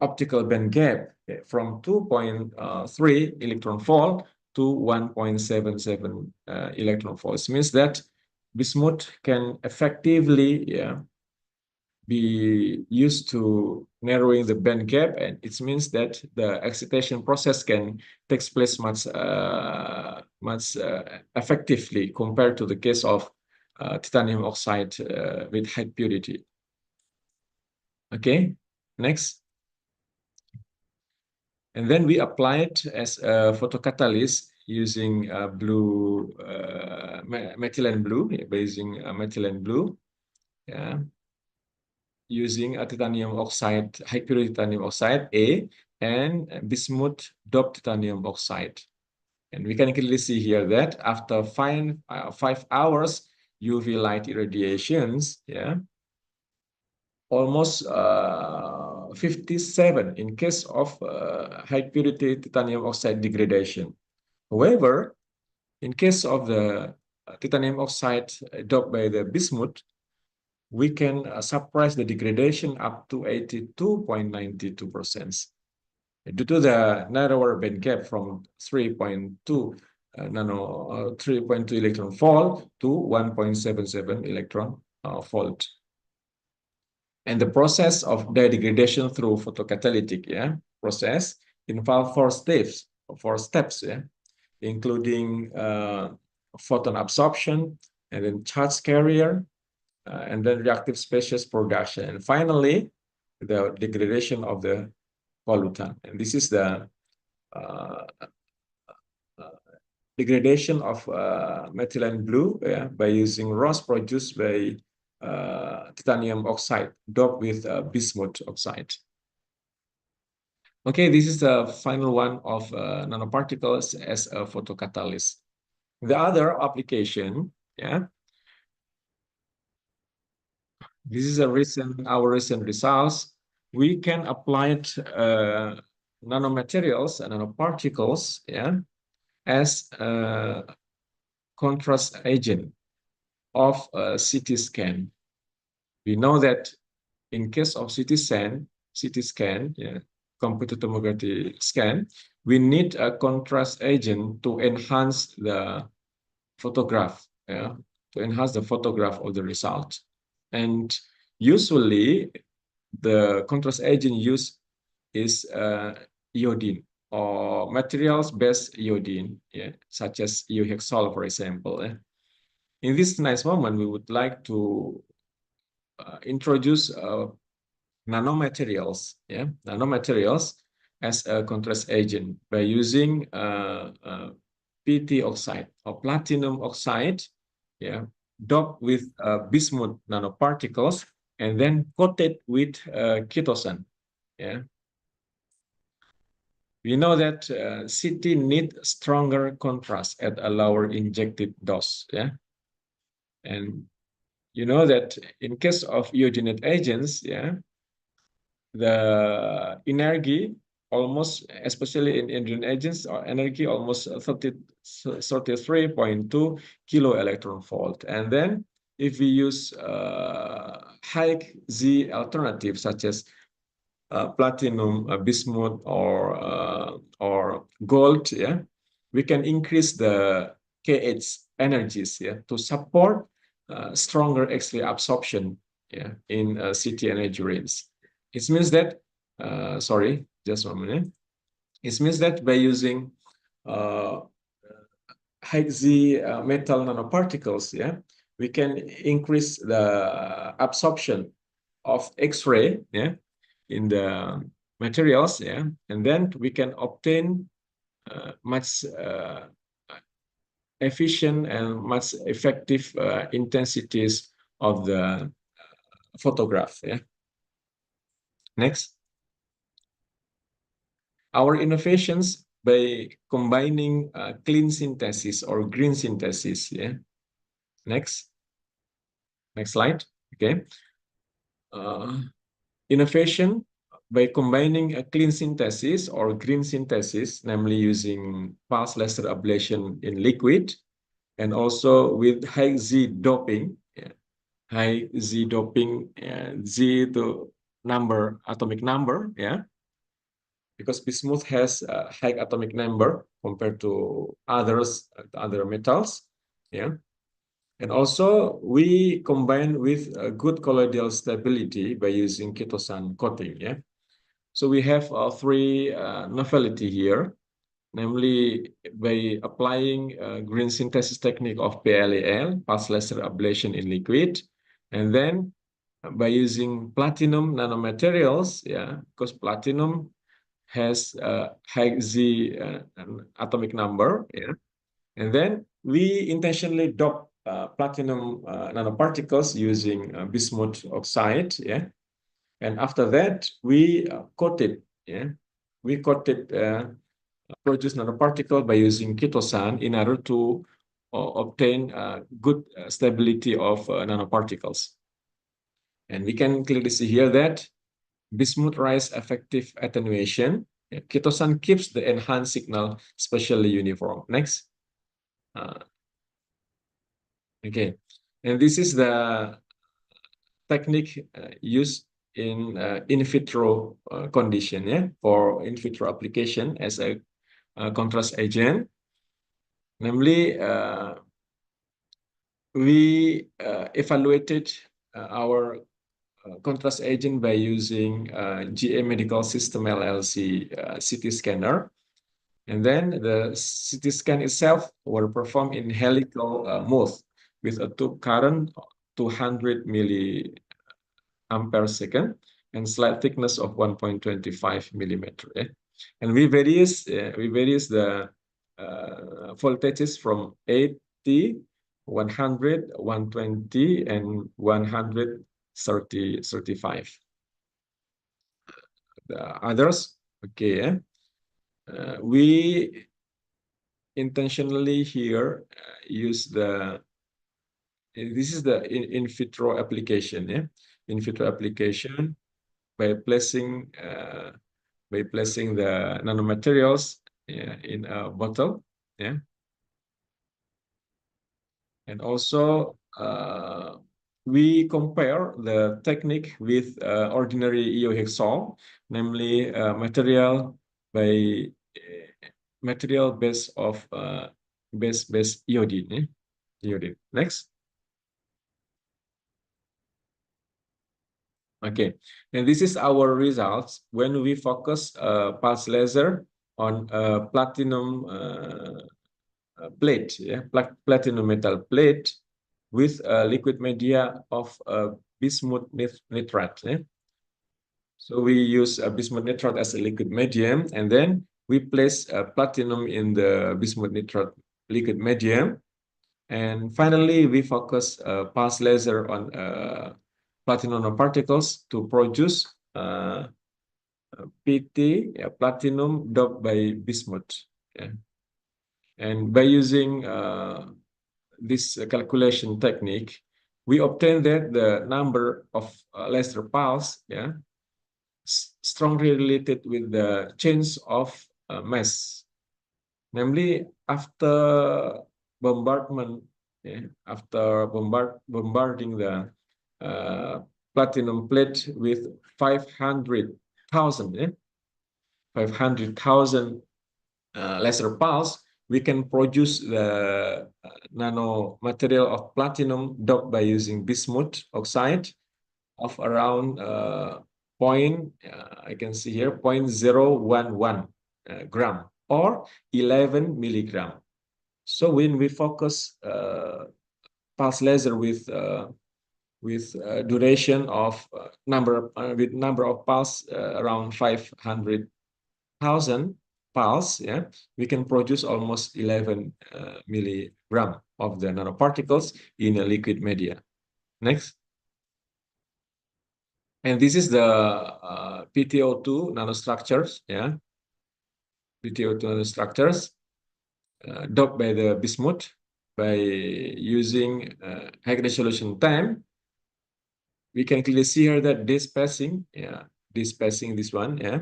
optical band gap from 2.3 electron volt to 1.77 electron volts. Means that bismuth can effectively be used to narrowing the band gap, and it means that the excitation process can take place much effectively compared to the case of titanium oxide with high purity. Okay, next. And then we applied as a photocatalyst using methylene blue, using methylene blue, using a titanium oxide, high purity titanium oxide A, and bismuth doped titanium oxide. And we can clearly see here that after 5 hours UV light irradiations, almost 57 in case of high purity titanium oxide degradation. However, in case of the titanium oxide doped by the bismuth, we can suppress the degradation up to 82.92% due to the narrower band gap from 3.2 3.2 electron volt to 1.77 electron volt. And the process of degradation through photocatalytic process involve 4 steps, including photon absorption, and then charge carrier, and then reactive species production, and finally the degradation of the pollutant. And this is the degradation of methylene blue by using ROS produced by titanium oxide doped with bismuth oxide. Okay, this is the final one of nanoparticles as a photocatalyst. The other application, this is our recent results. We can apply nanomaterials and nanoparticles, as a contrast agent of a CT scan. We know that in case of CT scan, computed tomography scan, we need a contrast agent to enhance the photograph, to enhance the photograph of the result. And usually, the contrast agent used is iodine or materials-based iodine, such as iohexol, for example. In this nice moment, we would like to introduce nanomaterials, as a contrast agent by using PT oxide or platinum oxide, doped with bismuth nanoparticles and then coated with chitosan. We know that CT need stronger contrast at a lower injected dose. And you know that in case of iodinate agents, yeah, the energy almost, especially in iodine agents, energy almost 33.2 kilo electron volt. And then if we use high Z alternatives such as platinum, bismuth, or gold, yeah, we can increase the KH energies, yeah, to support stronger X-ray absorption, yeah, in CT energy range. It means that, sorry, just 1 minute. It means that by using high Z metal nanoparticles, yeah, we can increase the absorption of X-ray, yeah, in the materials, yeah, and then we can obtain much efficient and much effective intensities of the photograph. Yeah. Next, our innovations by combining clean synthesis or green synthesis. Yeah. Next slide. Okay. Innovation by combining a clean synthesis or green synthesis, namely using pulse laser ablation in liquid, and also with high Z doping, yeah. High Z doping, Z to number, atomic number, yeah, because bismuth has a high atomic number compared to other metals, yeah. And also we combine with good colloidal stability by using chitosan coating, yeah. So we have three novelty here, namely by applying green synthesis technique of PLAL, pulse laser ablation in liquid, and then by using platinum nanomaterials, yeah, because platinum has high Z atomic number, yeah, and then we intentionally dope platinum nanoparticles using bismuth oxide, yeah, and after that we coated, yeah, we coated produce nanoparticle by using chitosan in order to obtain good stability of nanoparticles. And we can clearly see here that bismuth rise effective attenuation. Chitosan keeps the enhanced signal spatially uniform. Next. Okay. And this is the technique used in vitro condition, yeah, for in vitro application as a contrast agent. Namely, we evaluated our contrast agent by using GA Medical System LLC CT scanner. And then the CT scan itself were performed in helical mode with a tube current 200 milliampere second and slight thickness of 1.25 millimeter. Yeah? And we varies the voltages from 80, 100, 120, and 135. The others, okay. We intentionally here use this is the in vitro application, yeah, in vitro application by placing the nanomaterials, yeah, in a bottle, yeah, and also we compare the technique with ordinary iohexol, namely material based of base iodine. Iodine. Next. Okay, and this is our results when we focus pulse laser on platinum plate, yeah, platinum metal plate with liquid media of bismuth nitrate. Yeah? So we use bismuth nitrate as a liquid medium, and then we place platinum in the bismuth nitrate liquid medium. And finally, we focus pulse laser on platinum nanoparticles to produce PT, platinum doped by bismuth. Yeah. And by using this calculation technique, we obtain that the number of laser pulse, yeah, strongly related with the change of mass. Namely, after bombardment, yeah, after bombarding the platinum plate with 500,000, yeah, 500,000 laser pulse, we can produce the nanomaterial of platinum doped by using bismuth oxide of around I can see here 0.011 gram or 11 milligram. So when we focus pulse laser with duration of number of pulse around 500,000 pulse, yeah, we can produce almost 11 milligram of the nanoparticles in a liquid media. Next. And this is the PTO2 nanostructures, yeah, PTO2 nanostructures doped by the bismuth by using high resolution time. We can clearly see here that this passing, yeah, this passing, this one, yeah,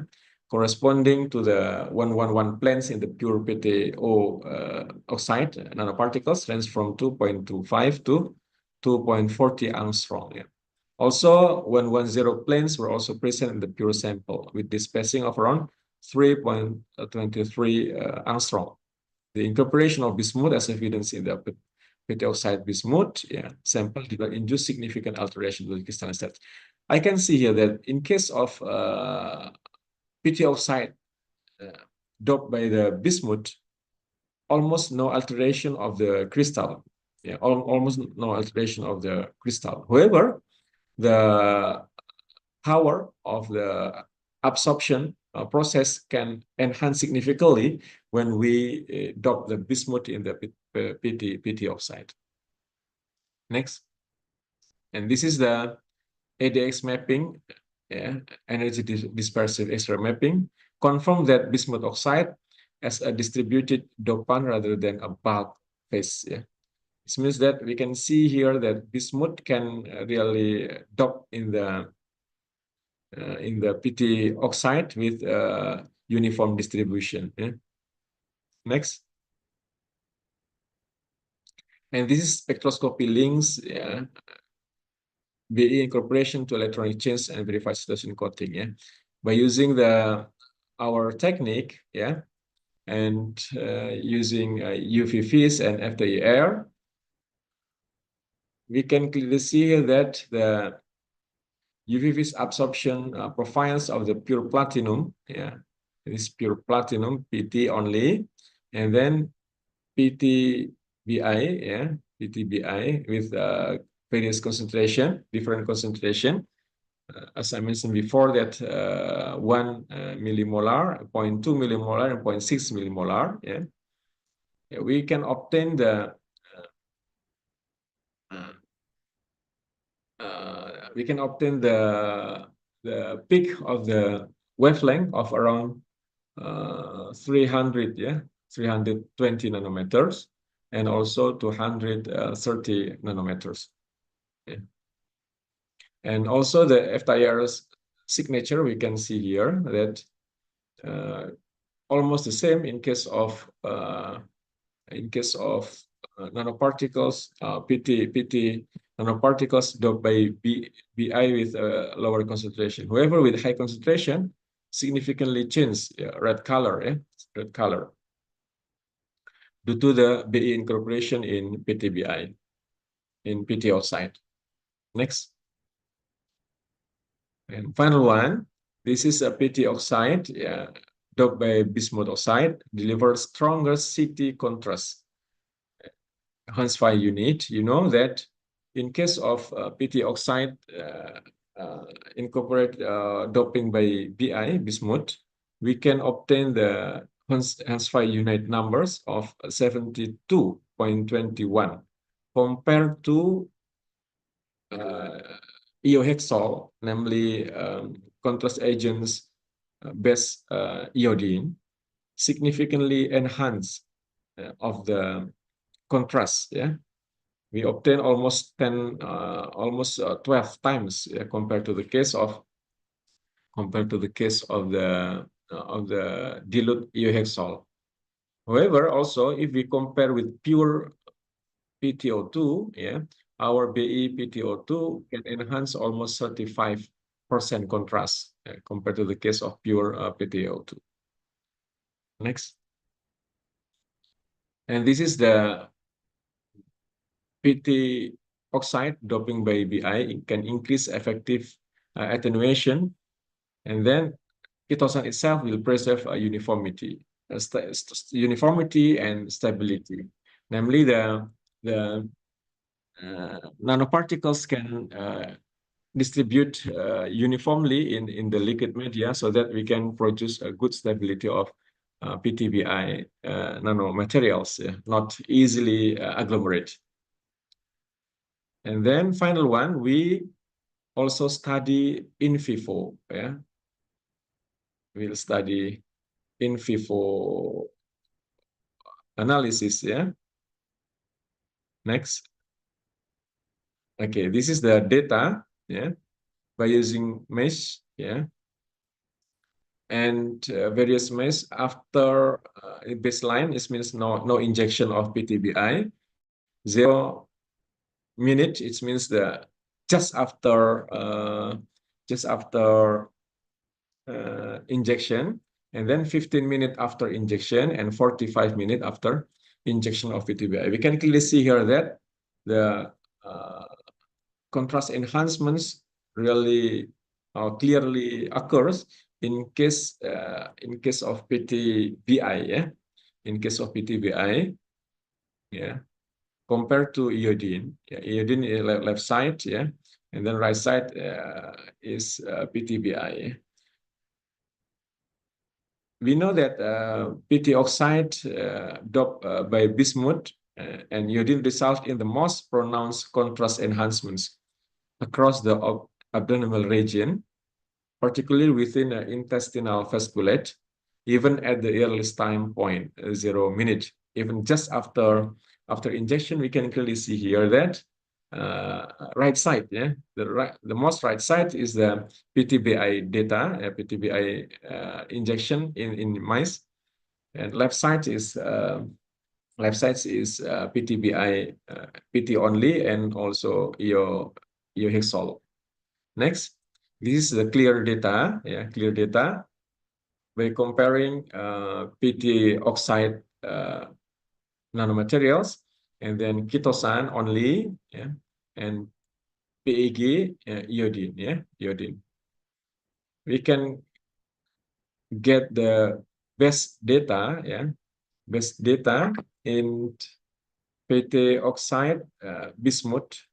corresponding to the 111 planes in the pure PTO oxide nanoparticles range from 2.25 to 2.40 angstrom. Yeah. Also, 110 planes were also present in the pure sample with this spacing of around 3.23 angstrom. The incorporation of bismuth as evidence in the PT oxide bismuth, yeah, sample did not induce significant alteration to the crystalline state. I can see here that in case of PT oxide doped by the bismuth, almost no alteration of the crystal. Yeah, almost no alteration of the crystal. However, the power of the absorption process can enhance significantly when we dope the bismuth in the PT oxide. Next. And this is the ADX mapping, yeah, energy dispersive X-ray mapping, confirm that bismuth oxide as a distributed dopant rather than a bulk phase. Yeah. This means that we can see here that bismuth can really dope in the PT oxide with uniform distribution. Yeah. Next. And this is spectroscopy links, yeah, BE incorporation to electronic chains and verified situation coating. Yeah, by using our technique, yeah, and using UV-Vis and FTIR, we can clearly see here that the UV-Vis absorption profiles of the pure platinum, yeah, this pure platinum PT only, and then PTBI, yeah, PTBI with various concentration, different concentration. As I mentioned before, that 1 millimolar, 0.2 millimolar, and 0.6 millimolar. Yeah, we can obtain the peak of the wavelength of around 300, yeah, 320 nanometers, and also 230 nanometers. Yeah. And also the FTIR's signature, we can see here that almost the same in case of nanoparticles, PT nanoparticles doped by BI with a lower concentration. However, with high concentration, significantly change red color, red color, due to the BE incorporation in PTBI, in PT oxide. Next. And final one, this is a PT oxide, yeah, doped by bismuth oxide, delivers stronger CT contrast. Hans-Phi unit, you know that in case of PT oxide incorporate doping by BI, bismuth, we can obtain the Hans-Phi unit numbers of 72.21 compared to iohexol, namely contrast agents based iodine, significantly enhance of the contrast, yeah, we obtain almost 12 times compared to the case of the dilute iohexol. However, also if we compare with pure PTO2, our BE PTO2 can enhance almost 35% contrast compared to the case of pure PTO2. Next. And this is the PT oxide doping by BI. It can increase effective attenuation, and then ketosan itself will preserve uniformity and stability. Namely, the nanoparticles can distribute uniformly in the liquid media so that we can produce a good stability of PTBI nanomaterials, not easily agglomerate. And then final one, we also study in vivo. We'll study in vivo analysis. Next. Okay, this is the data. By using mesh. And various mesh after baseline. It means no injection of PTBI. 0 minute. It means the just after injection, and then 15 minutes after injection and 45 minutes after injection of PTBI. We can clearly see here that the contrast enhancements really clearly occurs in case of PTBI. In case of PTBI, compared to iodine. Iodine is left side, and then right side is PTBI. We know that PT oxide doped by bismuth and iodine result in the most pronounced contrast enhancements across the abdominal region, particularly within the intestinal vasculate, even at the earliest time point, 0 minute. Even just after injection, we can clearly see here that right side, the most right side is the PTBI data, PTBI injection in mice, and left side is PTBI PT only, and also iohexol. Next, this is the clear data, clear data by comparing PT oxide nanomaterials, and then ketosan only, and PEG iodine, iodine. We can get the best data, best data in PT oxide bismuth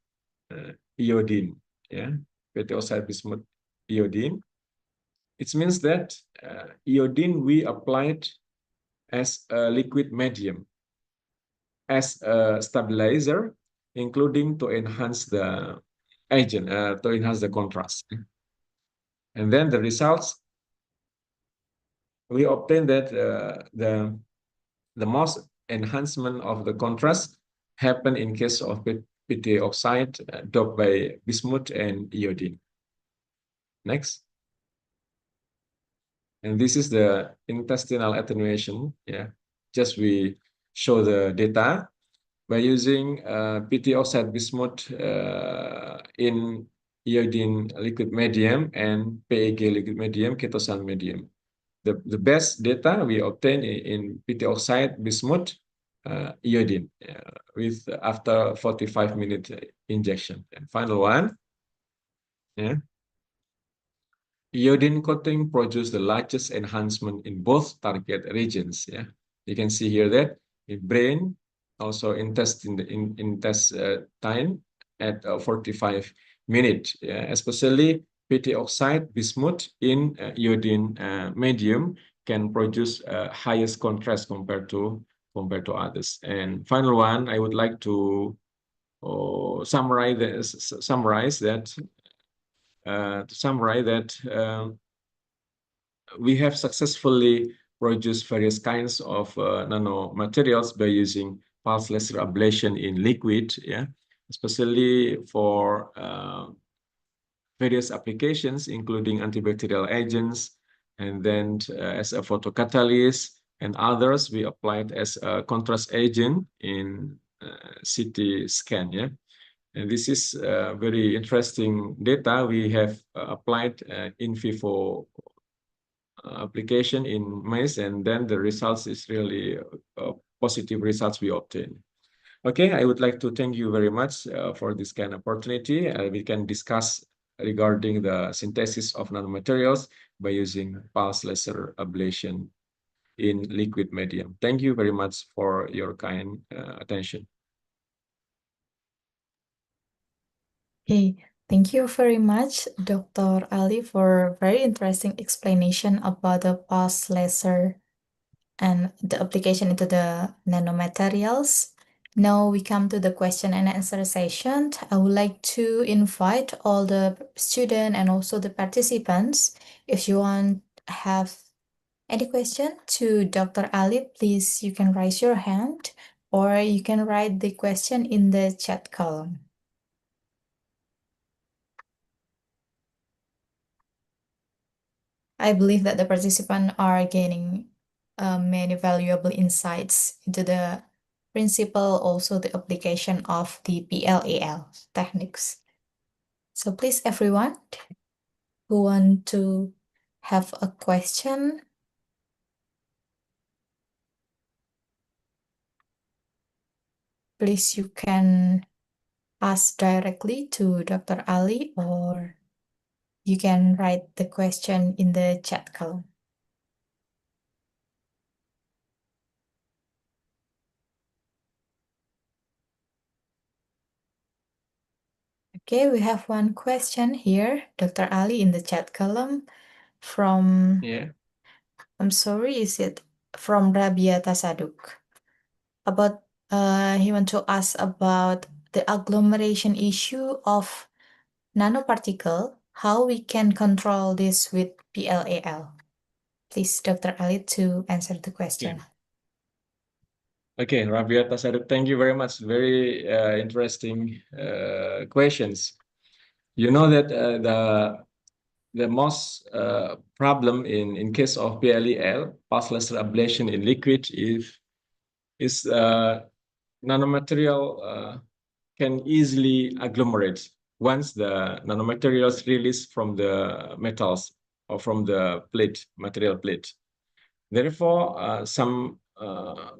iodine, PT oxide bismuth iodine. It means that iodine we applied as a liquid medium, as a stabilizer, including to enhance the agent, to enhance the contrast. And then the results, we obtain that the most enhancement of the contrast happen in case of PT oxide doped by bismuth and iodine. Next. And this is the intestinal attenuation. Just we show the data by using PT oxide bismuth in iodine liquid medium and PEG liquid medium, ketosan medium. The best data we obtain in PT oxide bismuth iodine with after 45-minute injection. And final one, iodine coating produces the largest enhancement in both target regions. You can see here that in brain, also intestine at 45 minutes, especially PT oxide bismuth in iodine medium can produce highest contrast compared to others. And final one, I would like to summarize that we have successfully produced various kinds of nanomaterials by using pulse laser ablation in liquid, especially for various applications, including antibacterial agents, and then as a photocatalyst, and others we applied as a contrast agent in CT scan. Yeah, and this is very interesting data. We have applied in vivo application in mice, and then the results is really positive results we obtain. Okay, I would like to thank you very much for this kind of opportunity. We can discuss regarding the synthesis of nanomaterials by using pulse laser ablation in liquid medium. Thank you very much for your kind attention. Okay, thank you very much, Dr. Ali, for very interesting explanation about the pulse laser and the application into the nanomaterials. Now we come to the question and answer session. I would like to invite all the students and also the participants. If you want to have any question to Dr. Ali, please you can raise your hand or you can write the question in the chat column. I believe that the participants are gaining many valuable insights into the principle, also the application of the PLAL techniques. So please, everyone who want to have a question, please you can ask directly to Dr. Ali or you can write the question in the chat column. Okay, we have one question here, Dr. Ali, in the chat column from, I'm sorry, is it from Rabia Tasaduk? About, he want to ask about the agglomeration issue of nanoparticle, how we can control this with PLAL. Please, Dr. Ali, to answer the question. Okay, Rabia Tasaduk, thank you very much. Very interesting questions. You know that the most problem in case of PLAL, pulse laser ablation in liquid, is nanomaterial can easily agglomerate once the nanomaterials release from the metals or from the material plate. Therefore,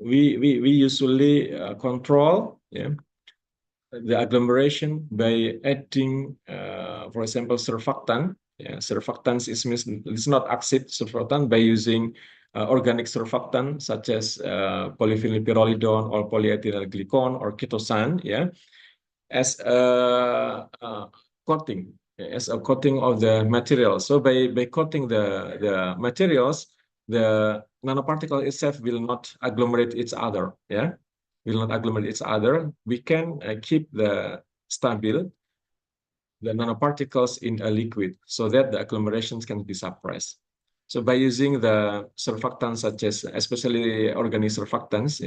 we usually control the agglomeration by adding, for example, surfactant. Surfactants is not acid surfactant, by using organic surfactant such as polyphenol pyrrolidone or polyethyl glycol or chitosan, as a coating, as a coating of the material. So by coating the materials, the nanoparticle itself will not agglomerate each other. Will not agglomerate each other. We can keep the nanoparticles in a liquid so that the agglomerations can be suppressed. So by using the surfactants, such as especially organic surfactants,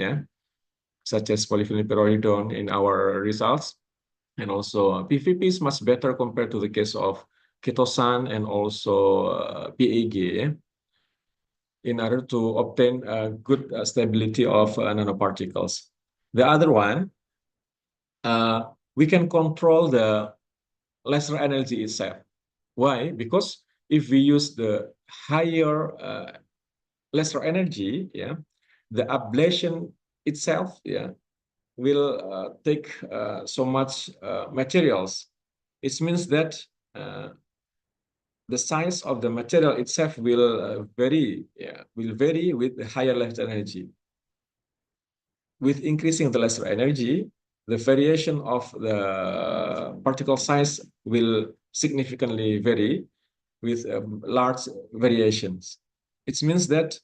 such as polyphenol pyrrolidone in our results, and also PVP is much better compared to the case of chitosan and also PEG, in order to obtain a good stability of nanoparticles. The other one, we can control the laser energy itself. Why? Because if we use the higher laser energy, the ablation itself, will take so much materials. It means that the size of the material itself will vary with the higher laser energy. With increasing the laser energy, the variation of the particle size will significantly vary with large variations. It means that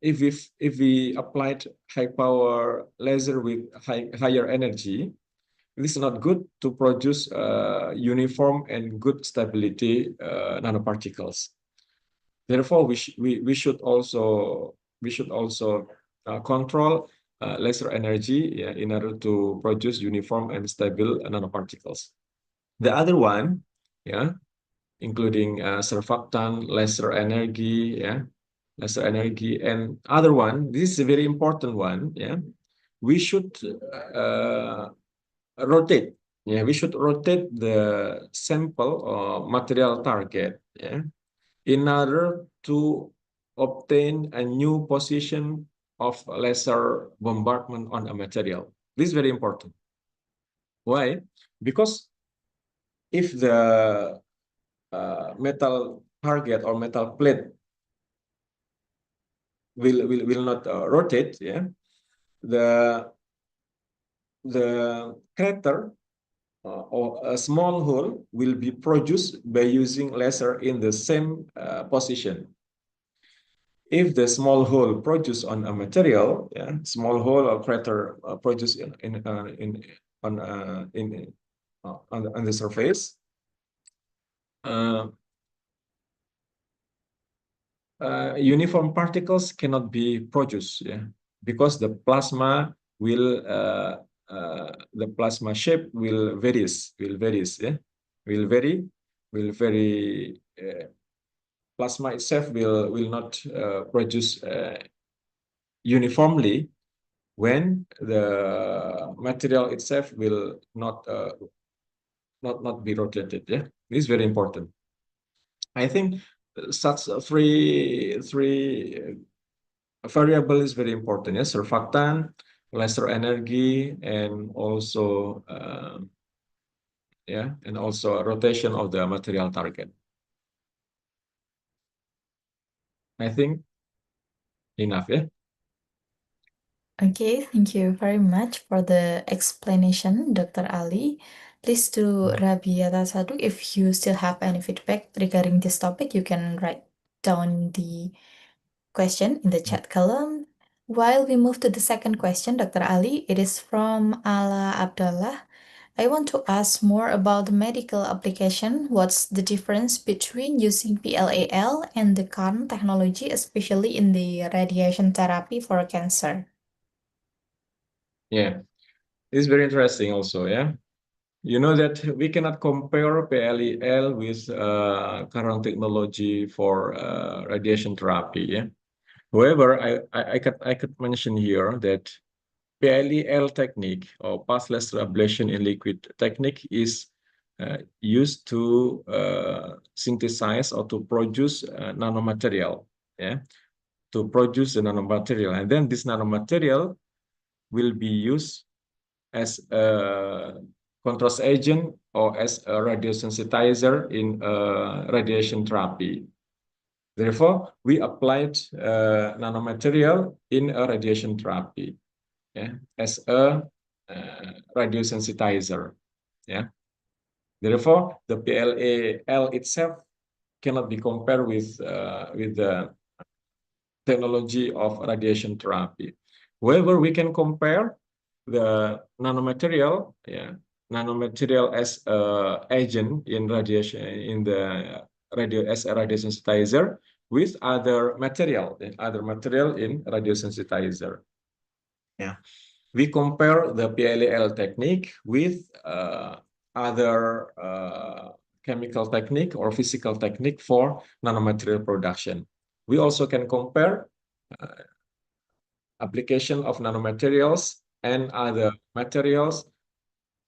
if we applied high power laser with higher energy, it is not good to produce uniform and good stability nanoparticles. Therefore, we should also control laser energy, in order to produce uniform and stable nanoparticles. The other one, including surfactant, laser energy, and other one. This is a very important one. We should rotate. We should rotate the sample or material target. In order to obtain a new position of laser bombardment on a material. This is very important. Why? Because if the metal target or metal plate will not rotate, the crater or a small hole will be produced by using laser in the same position. If the small hole produced on a material, small hole or crater produced on the surface, uniform particles cannot be produced, because the plasma will the plasma shape will vary. Plasma itself will not produce uniformly when the material itself will not be rotated. This is very important. I think such three variable is very important. Surfactant, laser energy, and also rotation of the material target. I think enough. Okay, thank you very much for the explanation, Dr. Ali. Please to Rabiata Saduk, if you still have any feedback regarding this topic, you can write down the question in the chat column. While we move to the second question, Dr. Ali, it is from Ala Abdullah. I want to ask more about the medical application. What's the difference between using PLAL and the current technology, especially in the radiation therapy for cancer? Yeah, it's very interesting also. You know that we cannot compare PLAL with current technology for radiation therapy. However, I could mention here that PLAL technique or pulse laser ablation in liquid technique is used to synthesize or to produce nanomaterial. To produce the nanomaterial, and then this nanomaterial will be used as a contrast agent or as a radiosensitizer in radiation therapy. Therefore, we applied nanomaterial in a radiation therapy, as a radiosensitizer. Therefore, the PLAL itself cannot be compared with the technology of radiation therapy. However, we can compare the nanomaterial, as a agent in radiation as a radiosensitizer with other material in radiosensitizer. We compare the PLAL technique with other chemical technique or physical technique for nanomaterial production. We also can compare application of nanomaterials and other materials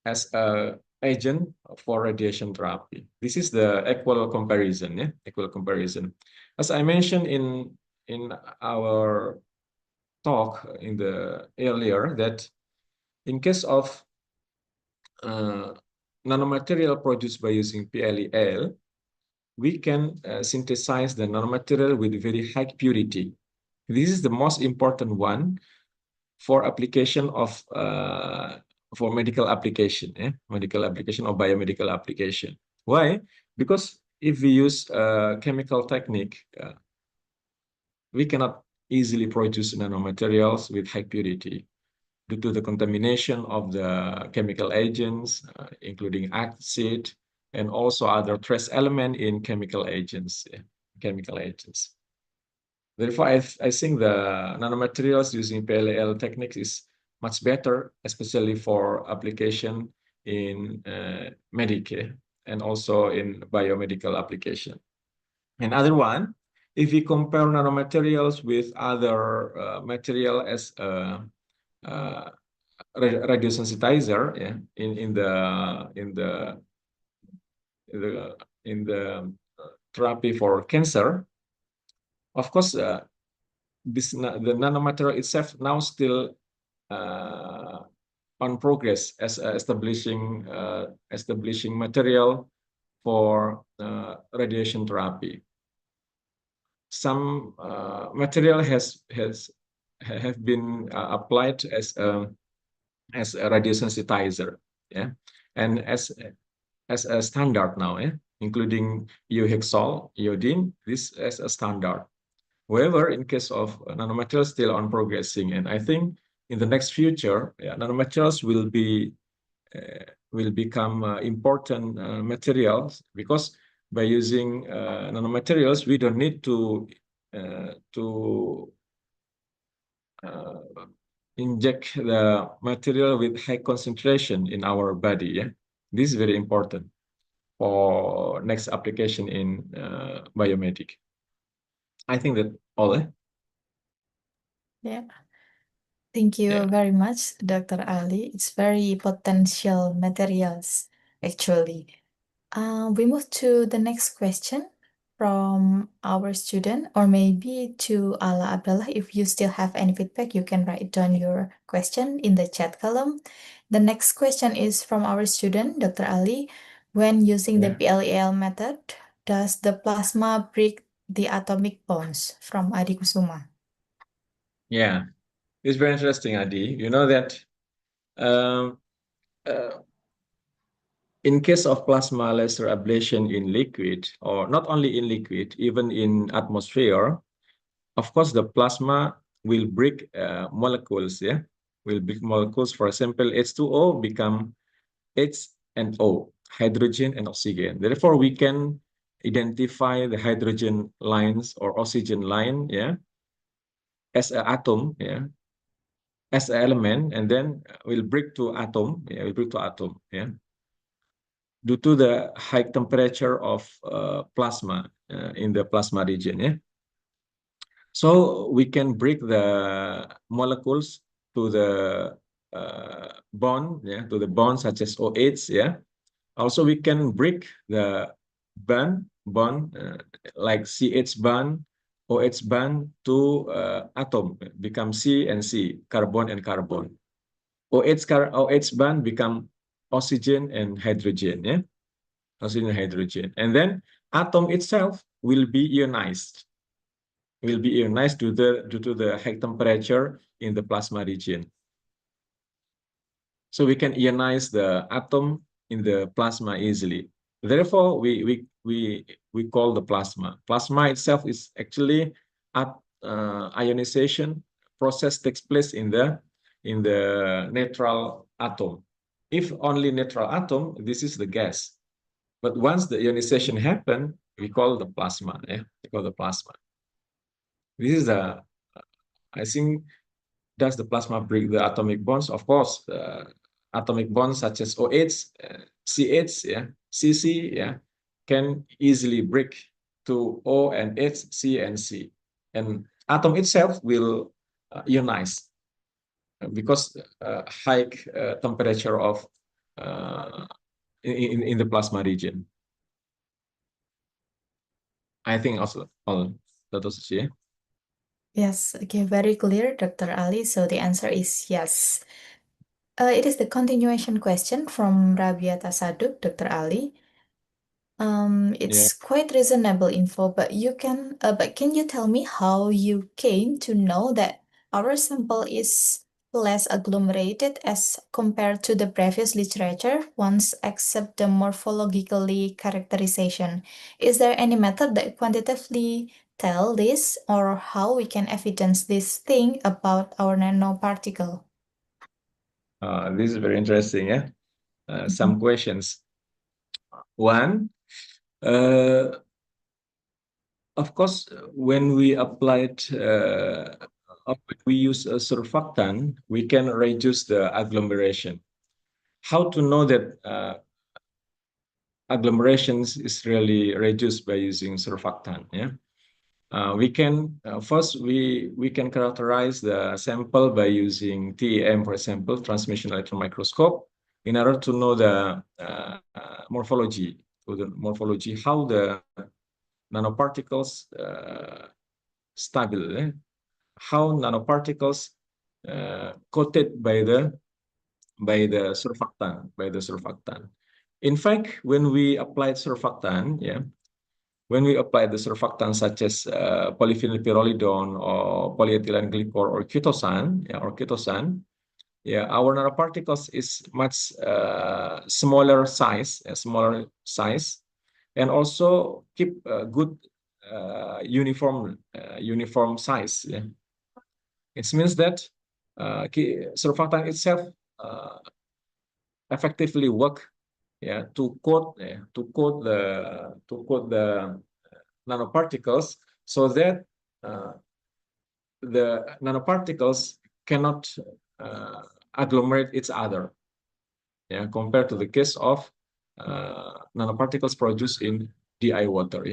as a agent for radiation therapy. This is the equal comparison. As I mentioned in our talk in the earlier, that in case of nanomaterial produced by using PLAL, we can synthesize the nanomaterial with very high purity. This is the most important one for application of for medical application, medical application or biomedical application. Why? Because if we use chemical technique, we cannot easily produce nanomaterials with high purity due to the contamination of the chemical agents, including acid and also other trace element in chemical agents. Therefore, I think the nanomaterials using PLL techniques is much better, especially for application in medical and also in biomedical application. Another one, if we compare nanomaterials with other material as a radiosensitizer, yeah, in the therapy for cancer, of course, the nanomaterial itself now still on progress as establishing material for radiation therapy. Some material have been applied as a radiosensitizer, yeah, and as a standard now, yeah, including iohexol, iodine, this as a standard. However, in case of nanomaterials, still on progressing, and I think in the next future, yeah, nanomaterials will become important materials, because by using nanomaterials, we don't need to inject the material with high concentration in our body. Yeah, this is very important for next application in biomedic. I think that all. Yeah. Thank you Yeah. very much, Dr. Ali. It's very potential materials, actually. We move to the next question from our student, or maybe to Ala Abdullah. If you still have any feedback, you can write down your question in the chat column. The next question is from our student, Dr. Ali. When using the PLEL method, does the plasma break the atomic bonds? From Adi Kusuma. Yeah, it's very interesting, Adi. You know that in case of plasma laser ablation in liquid, or not only in liquid, even in atmosphere, of course, the plasma will break molecules, yeah? Will break molecules. For example, H2O become H and O, hydrogen and oxygen. Therefore, we can identify the hydrogen lines or oxygen line, yeah, as an atom, yeah, as an element, and then will break to atom, yeah, will break to atom, yeah, due to the high temperature of plasma in the plasma region, yeah. So we can break the molecules to the bond, yeah, to the bond such as OH, yeah. Also, we can break the bond like CH bond, OH bond to atom, become C and C, carbon and carbon. OH bond become oxygen and hydrogen, yeah, oxygen and hydrogen, and then atom itself will be ionized. Due to the high temperature in the plasma region. So we can ionize the atom in the plasma easily. Therefore, we call the plasma. Plasma itself is actually ionization process takes place in the neutral atom. If only neutral atom, this is the gas. But once the ionization happen, we call the plasma. Yeah, we call the plasma. This is I think, does the plasma break the atomic bonds? Of course, atomic bonds such as OH, CH, yeah, CC, yeah, can easily break to O and H, C and C. And atom itself will ionize because high temperature of in the plasma region. I think also all that was, yeah. Yes, okay, very clear, Dr. Ali. So the answer is yes. It is the continuation question from Rabia Tasaduk, Dr. Ali. It's quite reasonable info, but can you tell me how you came to know that our sample is less agglomerated as compared to the previous literature once accept the morphologically characterization? Is there any method that quantitatively tell this, or how we can evidence this thing about our nanoparticle? This is very interesting, yeah. Some questions. One, of course, when we applied, when we use a surfactant, we can reduce the agglomeration. How to know that agglomerations is really reduced by using surfactant? Yeah, we can first we can characterize the sample by using TEM, for example, transmission electron microscope, in order to know the morphology, how the nanoparticles stable, how nanoparticles coated by the surfactant. In fact, when we applied surfactant, when we apply the surfactant such as polyphenol pyrrolidone or polyethylene glycol or ketosan, our nanoparticles is much smaller size, and also keep a good uniform size. Yeah. It means that surfactant itself effectively work to coat the nanoparticles, so that the nanoparticles cannot agglomerate each other, compared to the case of nanoparticles produced in DI water.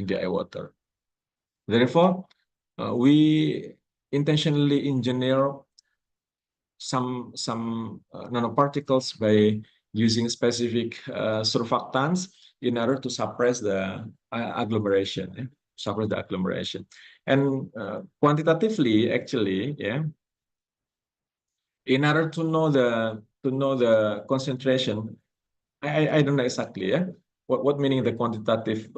Therefore, we intentionally engineer some nanoparticles by using specific surfactants in order to suppress the agglomeration. And quantitatively, actually, in order to know the concentration, I don't know exactly, what meaning the quantitative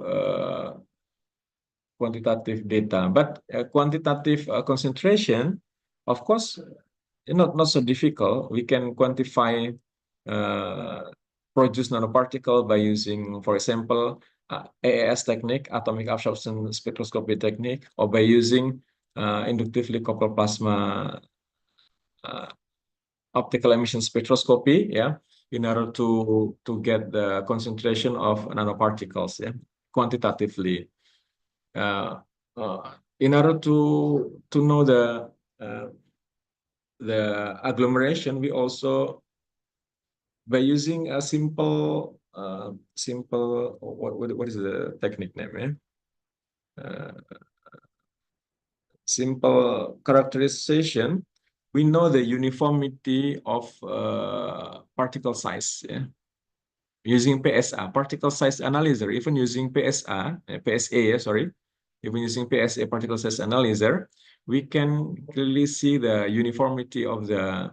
data, but quantitative concentration, of course, not so difficult. We can quantify produce nanoparticle by using, for example, AAS technique, atomic absorption spectroscopy technique, or by using inductively coupled plasma optical emission spectroscopy, in order to get the concentration of nanoparticles, quantitatively. In order to know the agglomeration, we also, by using a simple what is the technique name? Simple characterization, we know the uniformity of particle size, using PSA, particle size analyzer. Even using PSA, sorry, even using PSA, particle size analyzer, we can clearly see the uniformity of the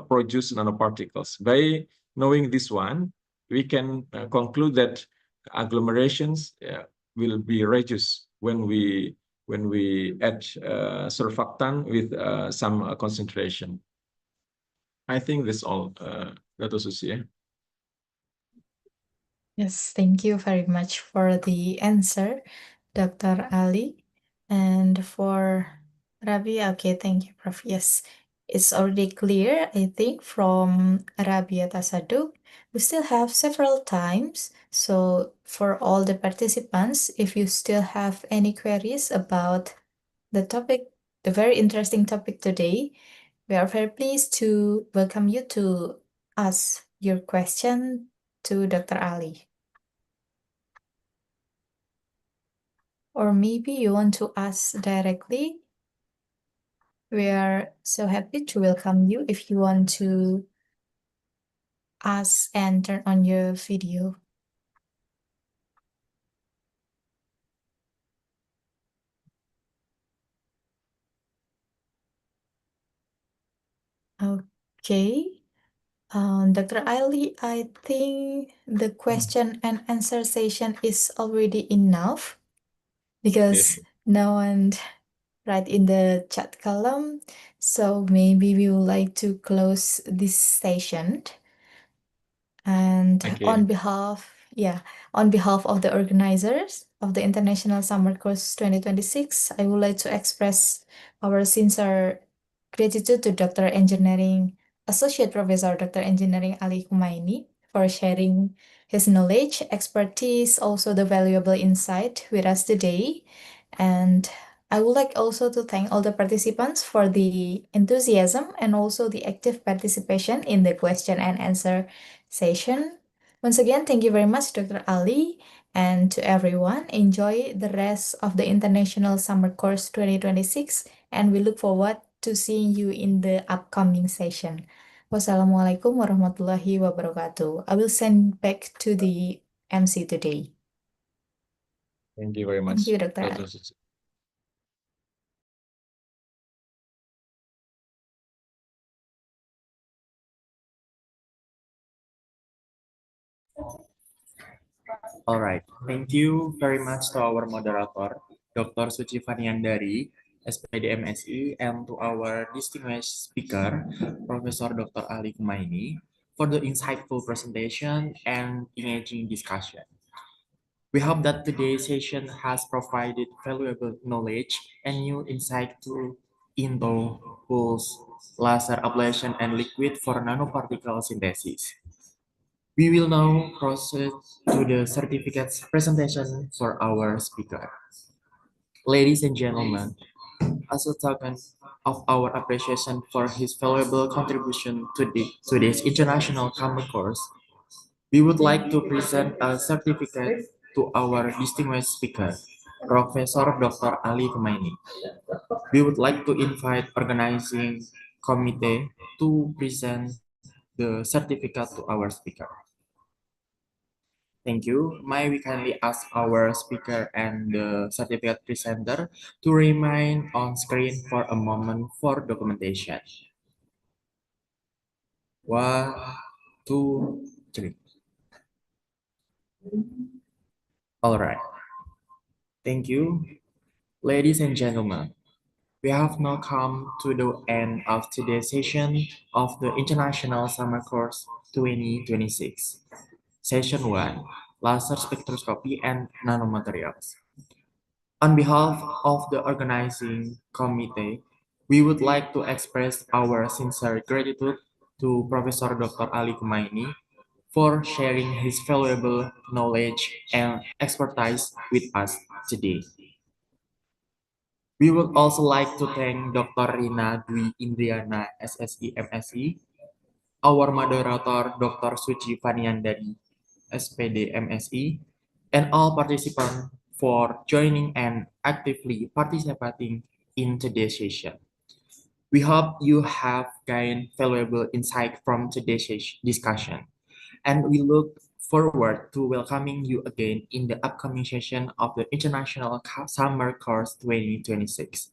produced nanoparticles. By knowing this one, we can conclude that agglomerations will be reduced when we add surfactant with some concentration. I think that's all, Dr. Susi. Yes, thank you very much for the answer, Dr. Ali. And for Rabi, okay, thank you, Prof. Yes, it's already clear, I think, from Rabia Tasaduk. We still have several times. So for all the participants, if you still have any queries about the topic, the very interesting topic today, we are very pleased to welcome you to ask your question to Dr. Ali. Or maybe you want to ask directly. We are so happy to welcome you if you want to ask and turn on your video. Okay. Dr. Ali, I think the question and answer session is already enough because no one write in the chat column. So maybe we would like to close this session. And on behalf of the organizers of the International Summer Course 2026, I would like to express our sincere gratitude to Dr. Engineering Associate Professor Dr. Engineering Ali Kumaini for sharing his knowledge, expertise, also the valuable insight with us today. And I would like also to thank all the participants for the enthusiasm and also the active participation in the question and answer session. Once again, thank you very much, Dr. Ali, and to everyone. Enjoy the rest of the International Summer Course 2026, and we look forward to seeing you in the upcoming session. Wassalamualaikum warahmatullahi wabarakatuh. I will send back to the MC today. Thank you very much, Thank you, Dr. Dr. Ali. Suci. All right. Thank you very much to our moderator, Dr. Suci Faniandari, SPD MSI, and to our distinguished speaker, Professor Dr. Ali Kumaini, for the insightful presentation and engaging discussion. We hope that today's session has provided valuable knowledge and new insight into pulse, laser ablation, and liquid for nanoparticle synthesis. We will now proceed to the certificates presentation for our speaker. Ladies and gentlemen, as a token of our appreciation for his valuable contribution to this international common course, we would like to present a certificate to our distinguished speaker, Professor Dr. Ali Kumaini. We would like to invite organizing committee to present the certificate to our speaker. Thank you. May we kindly ask our speaker and the certificate presenter to remain on screen for a moment for documentation. 1, 2, 3. All right. Thank you. Ladies and gentlemen, we have now come to the end of today's session of the International Summer Course 2026. Session 1, Laser Spectroscopy and Nanomaterials. On behalf of the organizing committee, we would like to express our sincere gratitude to Professor Dr. Ali Kumaini for sharing his valuable knowledge and expertise with us today. We would also like to thank Dr. Rina Dwi Indriana, SSI MSI, our moderator Dr. Suci Faniandari, SPD MSI, and all participants for joining and actively participating in today's session. We hope you have gained valuable insight from today's discussion, and we look forward to welcoming you again in the upcoming session of the International Summer Course 2026.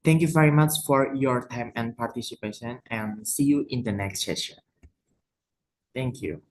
Thank you very much for your time and participation, and see you in the next session. Thank you.